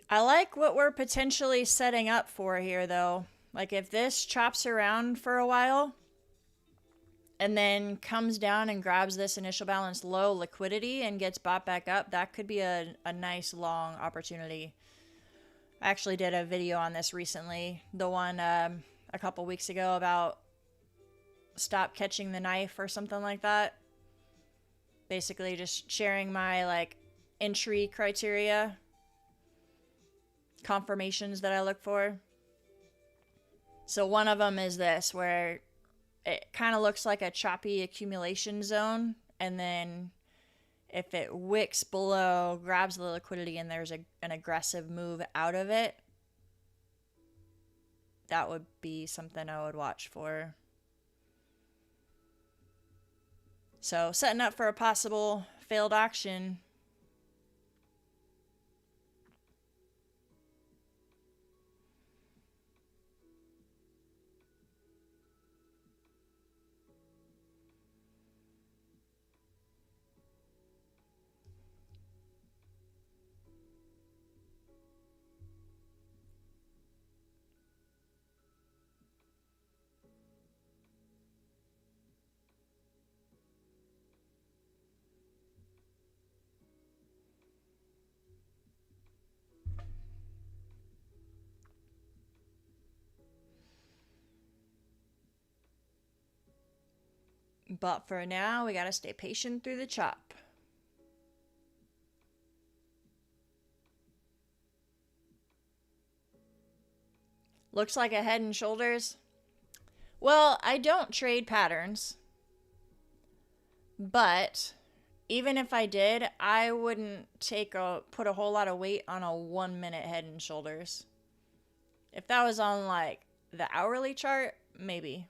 I like what we're potentially setting up for here, though. Like, if this chops around for a while and then comes down and grabs this initial balance low liquidity and gets bought back up, that could be a nice long opportunity. I actually did a video on this recently, the one a couple weeks ago about stop catching the knife or something like that. Basically just sharing my like entry criteria, confirmations that I look for. So one of them is this, where it kind of looks like a choppy accumulation zone, and then if it wicks below, grabs the liquidity, and there's an aggressive move out of it, that would be something I would watch for. So setting up for a possible failed auction. But for now, we gotta stay patient through the chop. Looks like a head and shoulders. Well, I don't trade patterns, but even if I did, I wouldn't put a whole lot of weight on a 1 minute head and shoulders. If that was on like the hourly chart, maybe.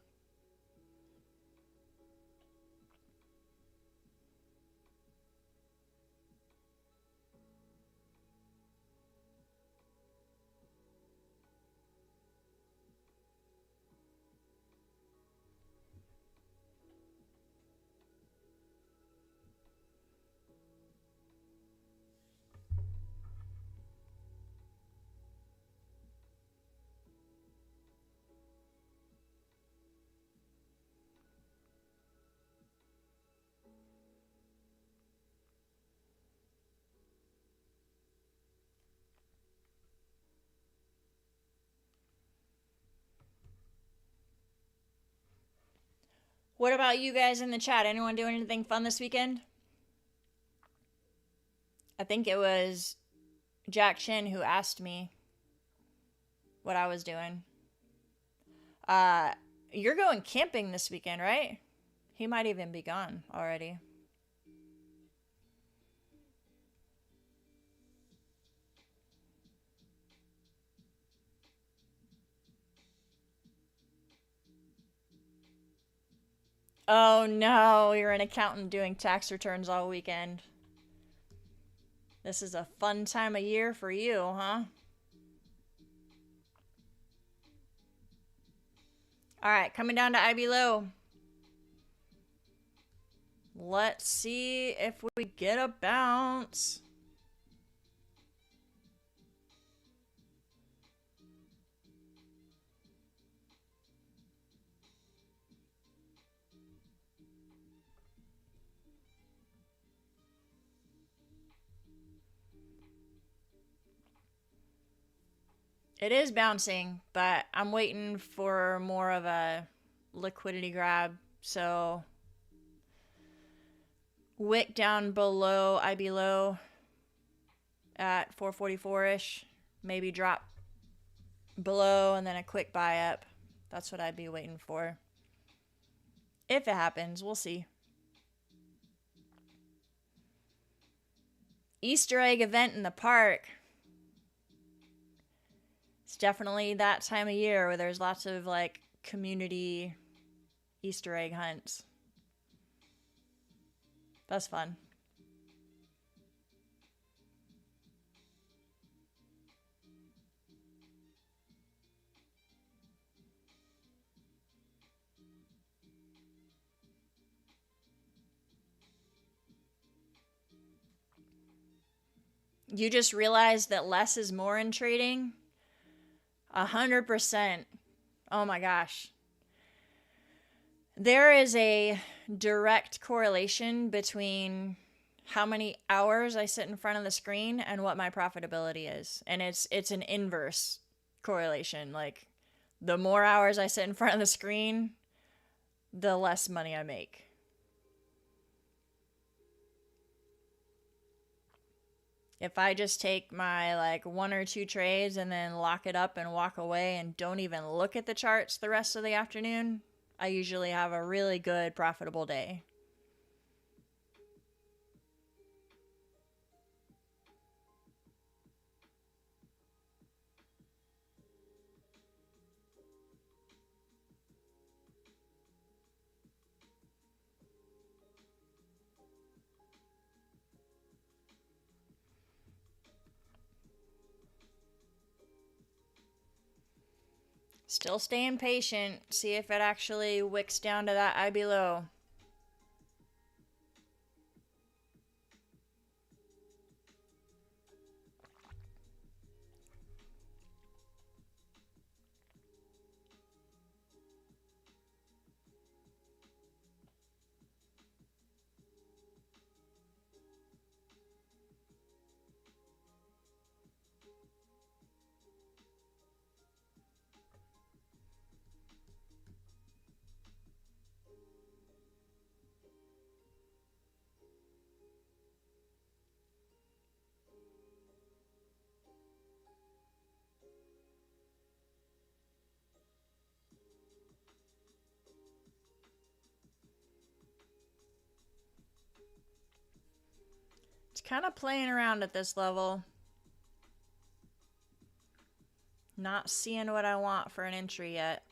What about you guys in the chat? Anyone doing anything fun this weekend? I think it was Jack Chin who asked me what I was doing. You're going camping this weekend, right? He might even be gone already. Oh no, you're an accountant doing tax returns all weekend. This is a fun time of year for you, huh? Alright, coming down to IB low. Let's see if we get a bounce. It is bouncing, but I'm waiting for more of a liquidity grab. So wick down below IB low at 444-ish. Maybe drop below and then a quick buy up. That's what I'd be waiting for. If it happens, we'll see. Easter egg event in the park. It's definitely that time of year where there's lots of like community Easter egg hunts. That's fun. You just realized that less is more in trading? 100%. Oh my gosh. There is a direct correlation between how many hours I sit in front of the screen and what my profitability is. And it's an inverse correlation. Like, the more hours I sit in front of the screen, the less money I make. If I just take my like 1 or 2 trades and then lock it up and walk away and don't even look at the charts the rest of the afternoon, I usually have a really good profitable day. Still staying patient. See if it actually wicks down to that IB low. It's kind of playing around at this level. Not seeing what I want for an entry yet.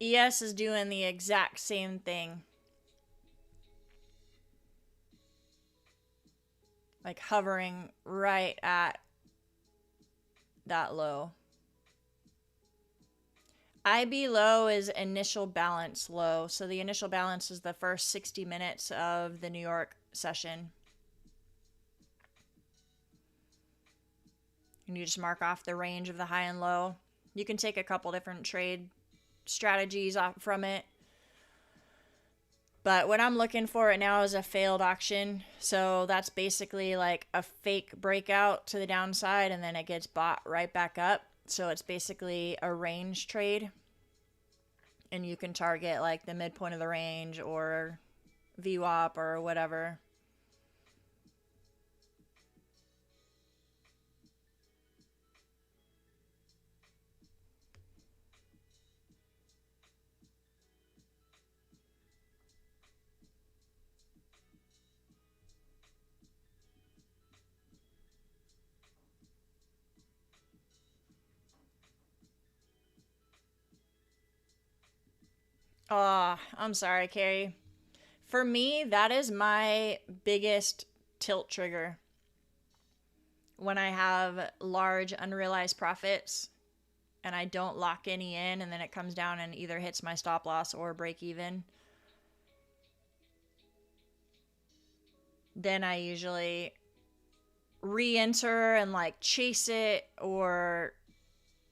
ES is doing the exact same thing. Like hovering right at that low. IB low is initial balance low. So the initial balance is the first 60 minutes of the New York session. And you just mark off the range of the high and low. You can take a couple different trade strategies off from it. But what I'm looking for right now is a failed auction. So that's basically like a fake breakout to the downside and then it gets bought right back up. So it's basically a range trade. And you can target like the midpoint of the range or VWAP or whatever. Oh, I'm sorry, Carrie. For me, that is my biggest tilt trigger. When I have large unrealized profits and I don't lock any in and then it comes down and either hits my stop loss or break even, then I usually re-enter and like chase it or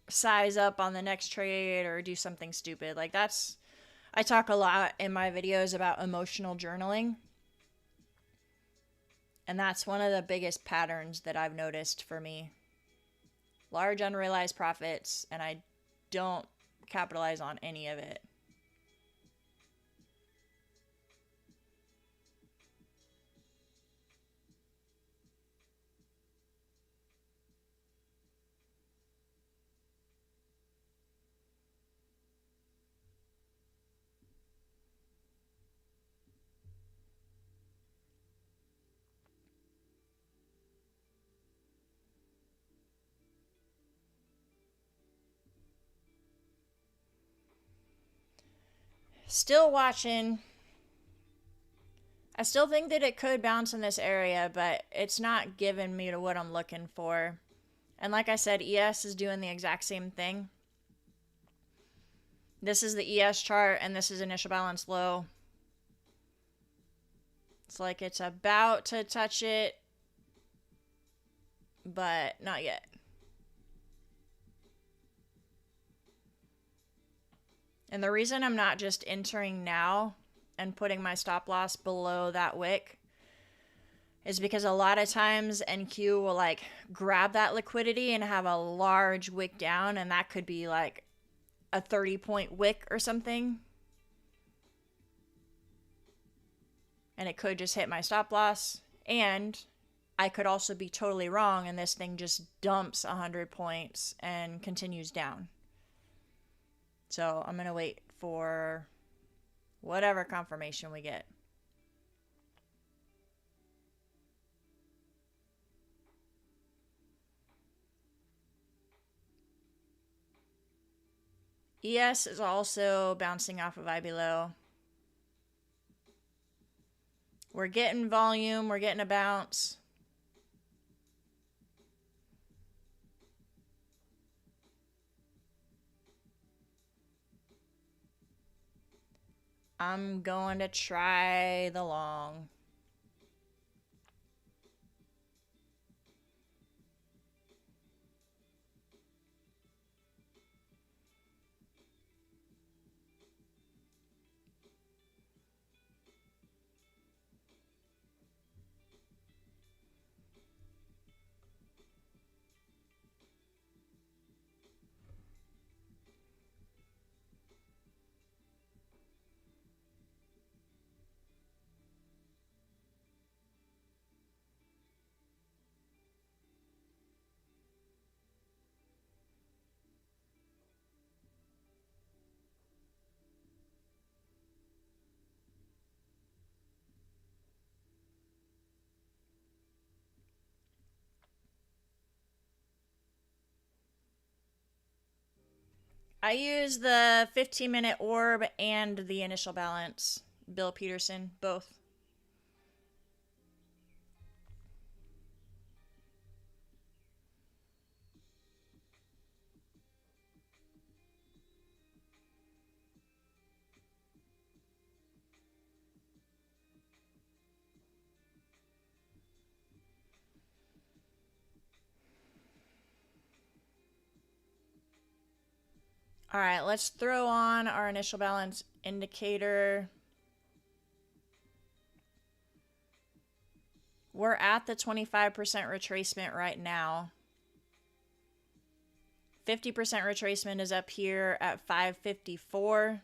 size up on the next trade or do something stupid. Like that's, I talk a lot in my videos about emotional journaling. And that's one of the biggest patterns that I've noticed for me. Large unrealized profits, and I don't capitalize on any of it. Still watching. I still think that it could bounce in this area, but it's not giving me to what I'm looking for. And like I said, ES is doing the exact same thing. This is the ES chart, and this is initial balance low. It's like it's about to touch it, but not yet. And the reason I'm not just entering now and putting my stop loss below that wick is because a lot of times NQ will like grab that liquidity and have a large wick down, and that could be like a 30-point wick or something. And it could just hit my stop loss. And I could also be totally wrong and this thing just dumps 100 points and continues down. So I'm going to wait for whatever confirmation we get. ES is also bouncing off of IB low. We're getting volume. We're getting a bounce. I'm going to try the long. I use the 15-minute orb and the initial balance. Bill Peterson, both. All right, let's throw on our initial balance indicator. We're at the 25% retracement right now. 50% retracement is up here at 554.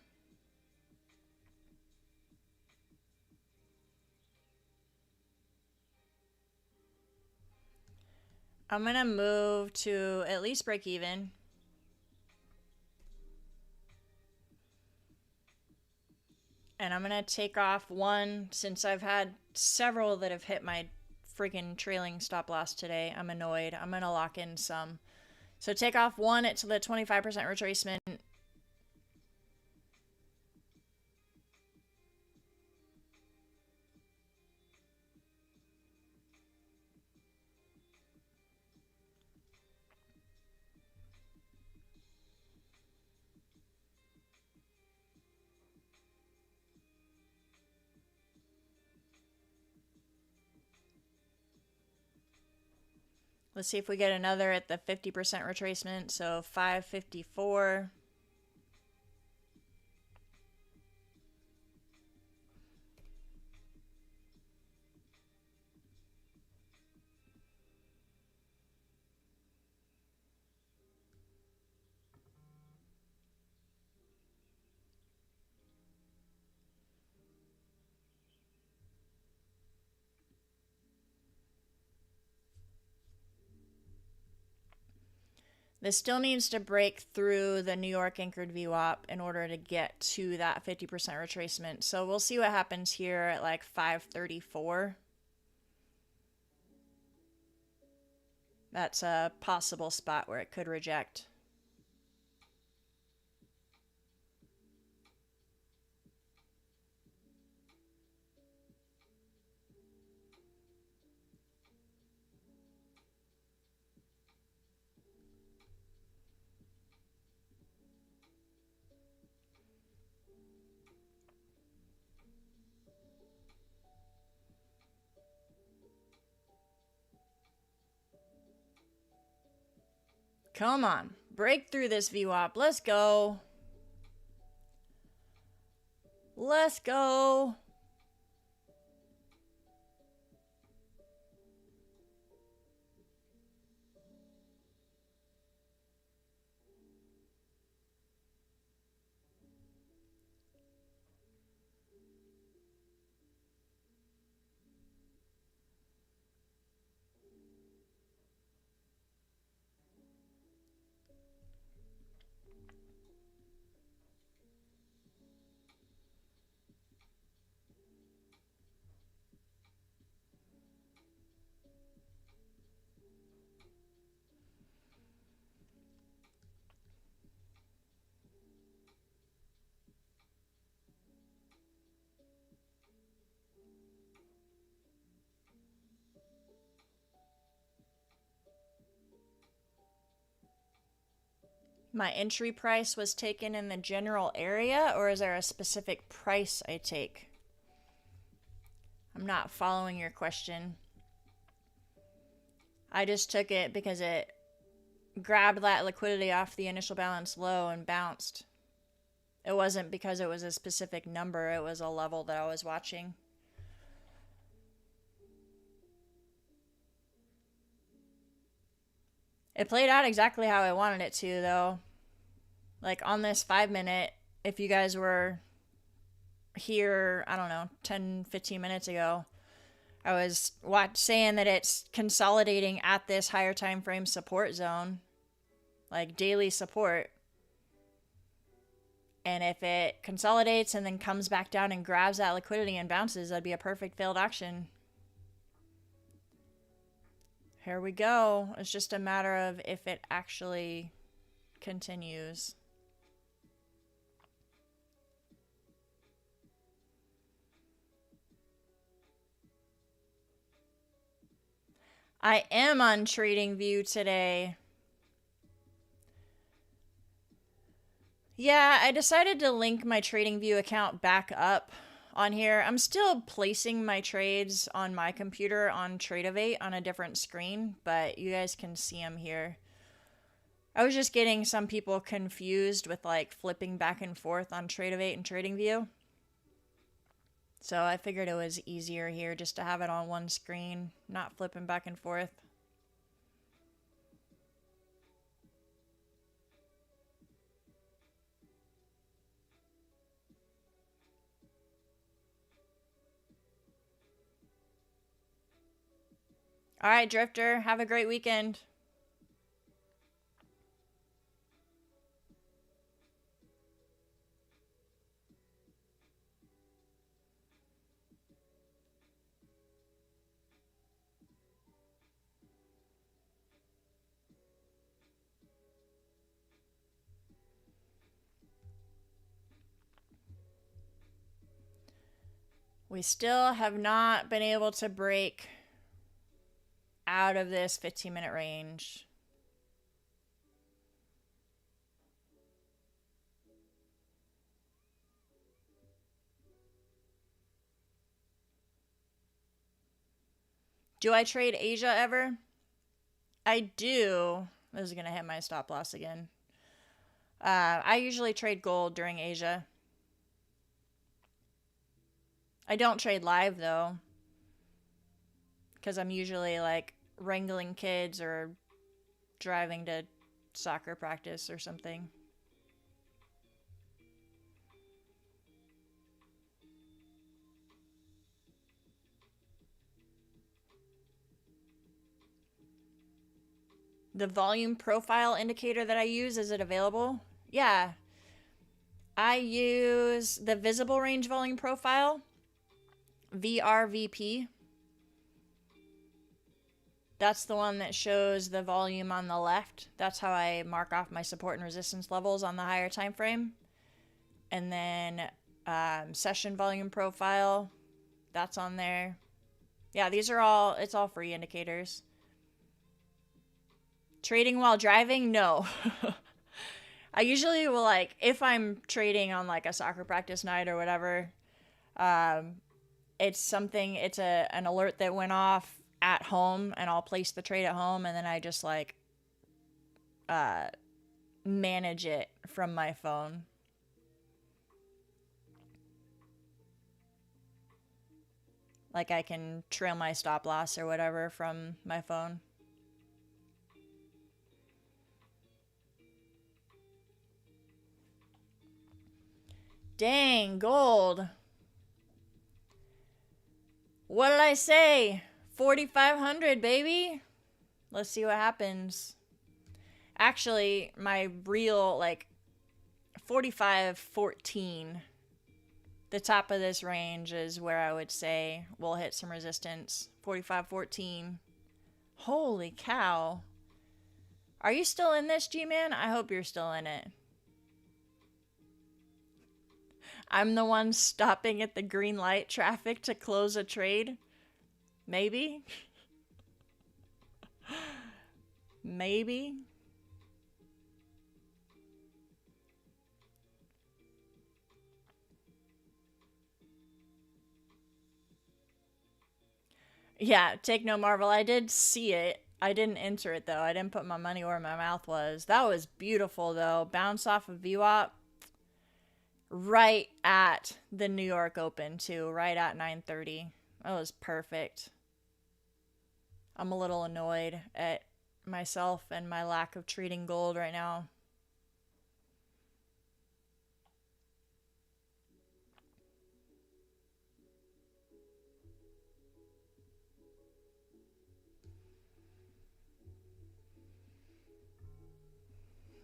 I'm going to move to at least break even. And I'm going to take off one since I've had several that have hit my freaking trailing stop loss today. I'm annoyed. I'm going to lock in some. So take off one at the 25% retracement. Let's see if we get another at the 50% retracement. So 554. This still needs to break through the New York anchored VWAP in order to get to that 50% retracement. So we'll see what happens here at like 534. That's a possible spot where it could reject. Come on, break through this VWAP. Let's go. Let's go. My entry price was taken in the general area, or is there a specific price I take? I'm not following your question. I just took it because it grabbed that liquidity off the initial balance low and bounced. It wasn't because it was a specific number, it was a level that I was watching. It played out exactly how I wanted it to, though. Like on this 5-minute, if you guys were here, I don't know, 10, 15 minutes ago, I was saying that it's consolidating at this higher time frame support zone, like daily support. And if it consolidates and then comes back down and grabs that liquidity and bounces, that'd be a perfect failed action. Here we go. It's just a matter of if it actually continues. I am on TradingView today. Yeah, I decided to link my TradingView account back up on here. I'm still placing my trades on my computer on Tradeovate on a different screen, but you guys can see them here. I was just getting some people confused with like flipping back and forth on Tradeovate and TradingView. So I figured it was easier here just to have it on one screen, not flipping back and forth. All right, Drifter, have a great weekend. We still have not been able to break out of this 15-minute range. Do I trade Asia ever? I do. This is going to hit my stop loss again. I usually trade gold during Asia. I don't trade live though, because I'm usually like wrangling kids or driving to soccer practice or something. The volume profile indicator that I use, is it available? Yeah. I use the visible range volume profile, VRVP. That's the one that shows the volume on the left. That's how I mark off my support and resistance levels on the higher time frame. And then session volume profile, that's on there. Yeah, these are all, it's all free indicators. Trading while driving? No. I usually will, like, if I'm trading on like a soccer practice night or whatever, it's something, it's an alert that went off at home, and I'll place the trade at home, and then I just like manage it from my phone. Like I can trail my stop loss or whatever from my phone. Dang, gold. What did I say? 4,500, baby. Let's see what happens. Actually, my real, like, 45.14. The top of this range is where I would say we'll hit some resistance. 45.14. Holy cow. Are you still in this, G-Man? I hope you're still in it. I'm the one stopping at the green light traffic to close a trade. Maybe. Maybe. Yeah, take no marvel. I did see it. I didn't enter it though. I didn't put my money where my mouth was. That was beautiful though. Bounce off of VWAP. Right at the New York Open too. Right at 9:30. That was perfect. I'm a little annoyed at myself and my lack of trading gold right now.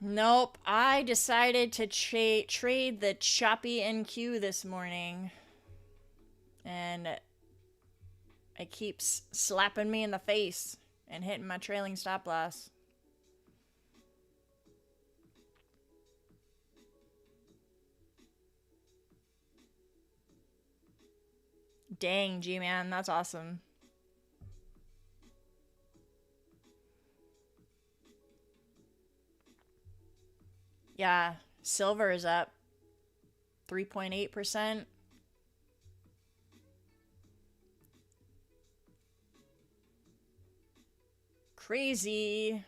Nope, I decided to trade the choppy NQ this morning. And it keeps slapping me in the face and hitting my trailing stop loss. Dang, G-Man, that's awesome. Yeah, silver is up 3.8%. Crazy.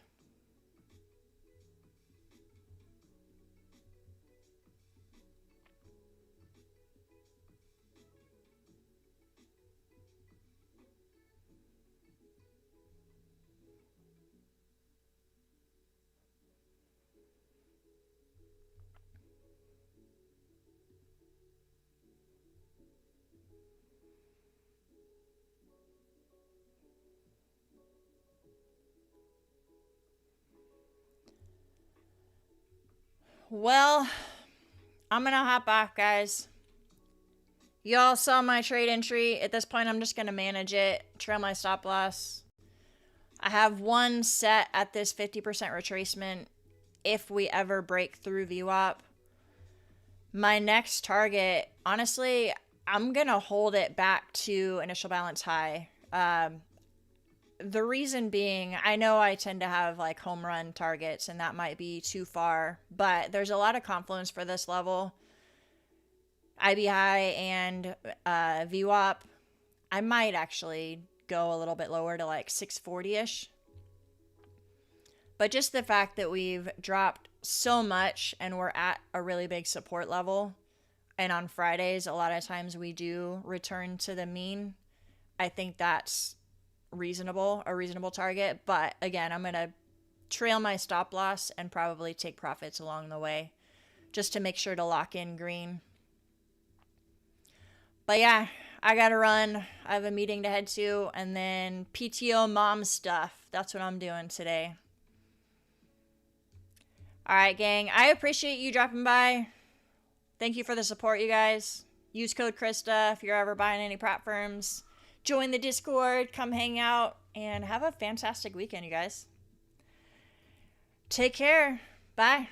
Well, I'm gonna hop off, guys. Y'all saw my trade entry. At this point, I'm just gonna manage it, trail my stop loss. I have one set at this 50% retracement if we ever break through VWAP. My next target, honestly, I'm gonna hold it back to initial balance high. The reason being, I know I tend to have like home run targets and that might be too far, but there's a lot of confluence for this level. IB high and VWAP. I might actually go a little bit lower to like 640-ish. But just the fact that we've dropped so much and we're at a really big support level, and on Fridays, a lot of times we do return to the mean, I think that's a reasonable target. But again, I'm going to trail my stop loss and probably take profits along the way just to make sure to lock in green. But yeah, I gotta run. I have a meeting to head to, and then PTO mom stuff. That's what I'm doing today. All right, gang. I appreciate you dropping by. Thank you for the support, you guys. Use code Krista if you're ever buying any prop firms. Join the Discord. Come hang out, and have a fantastic weekend, you guys. Take care. Bye.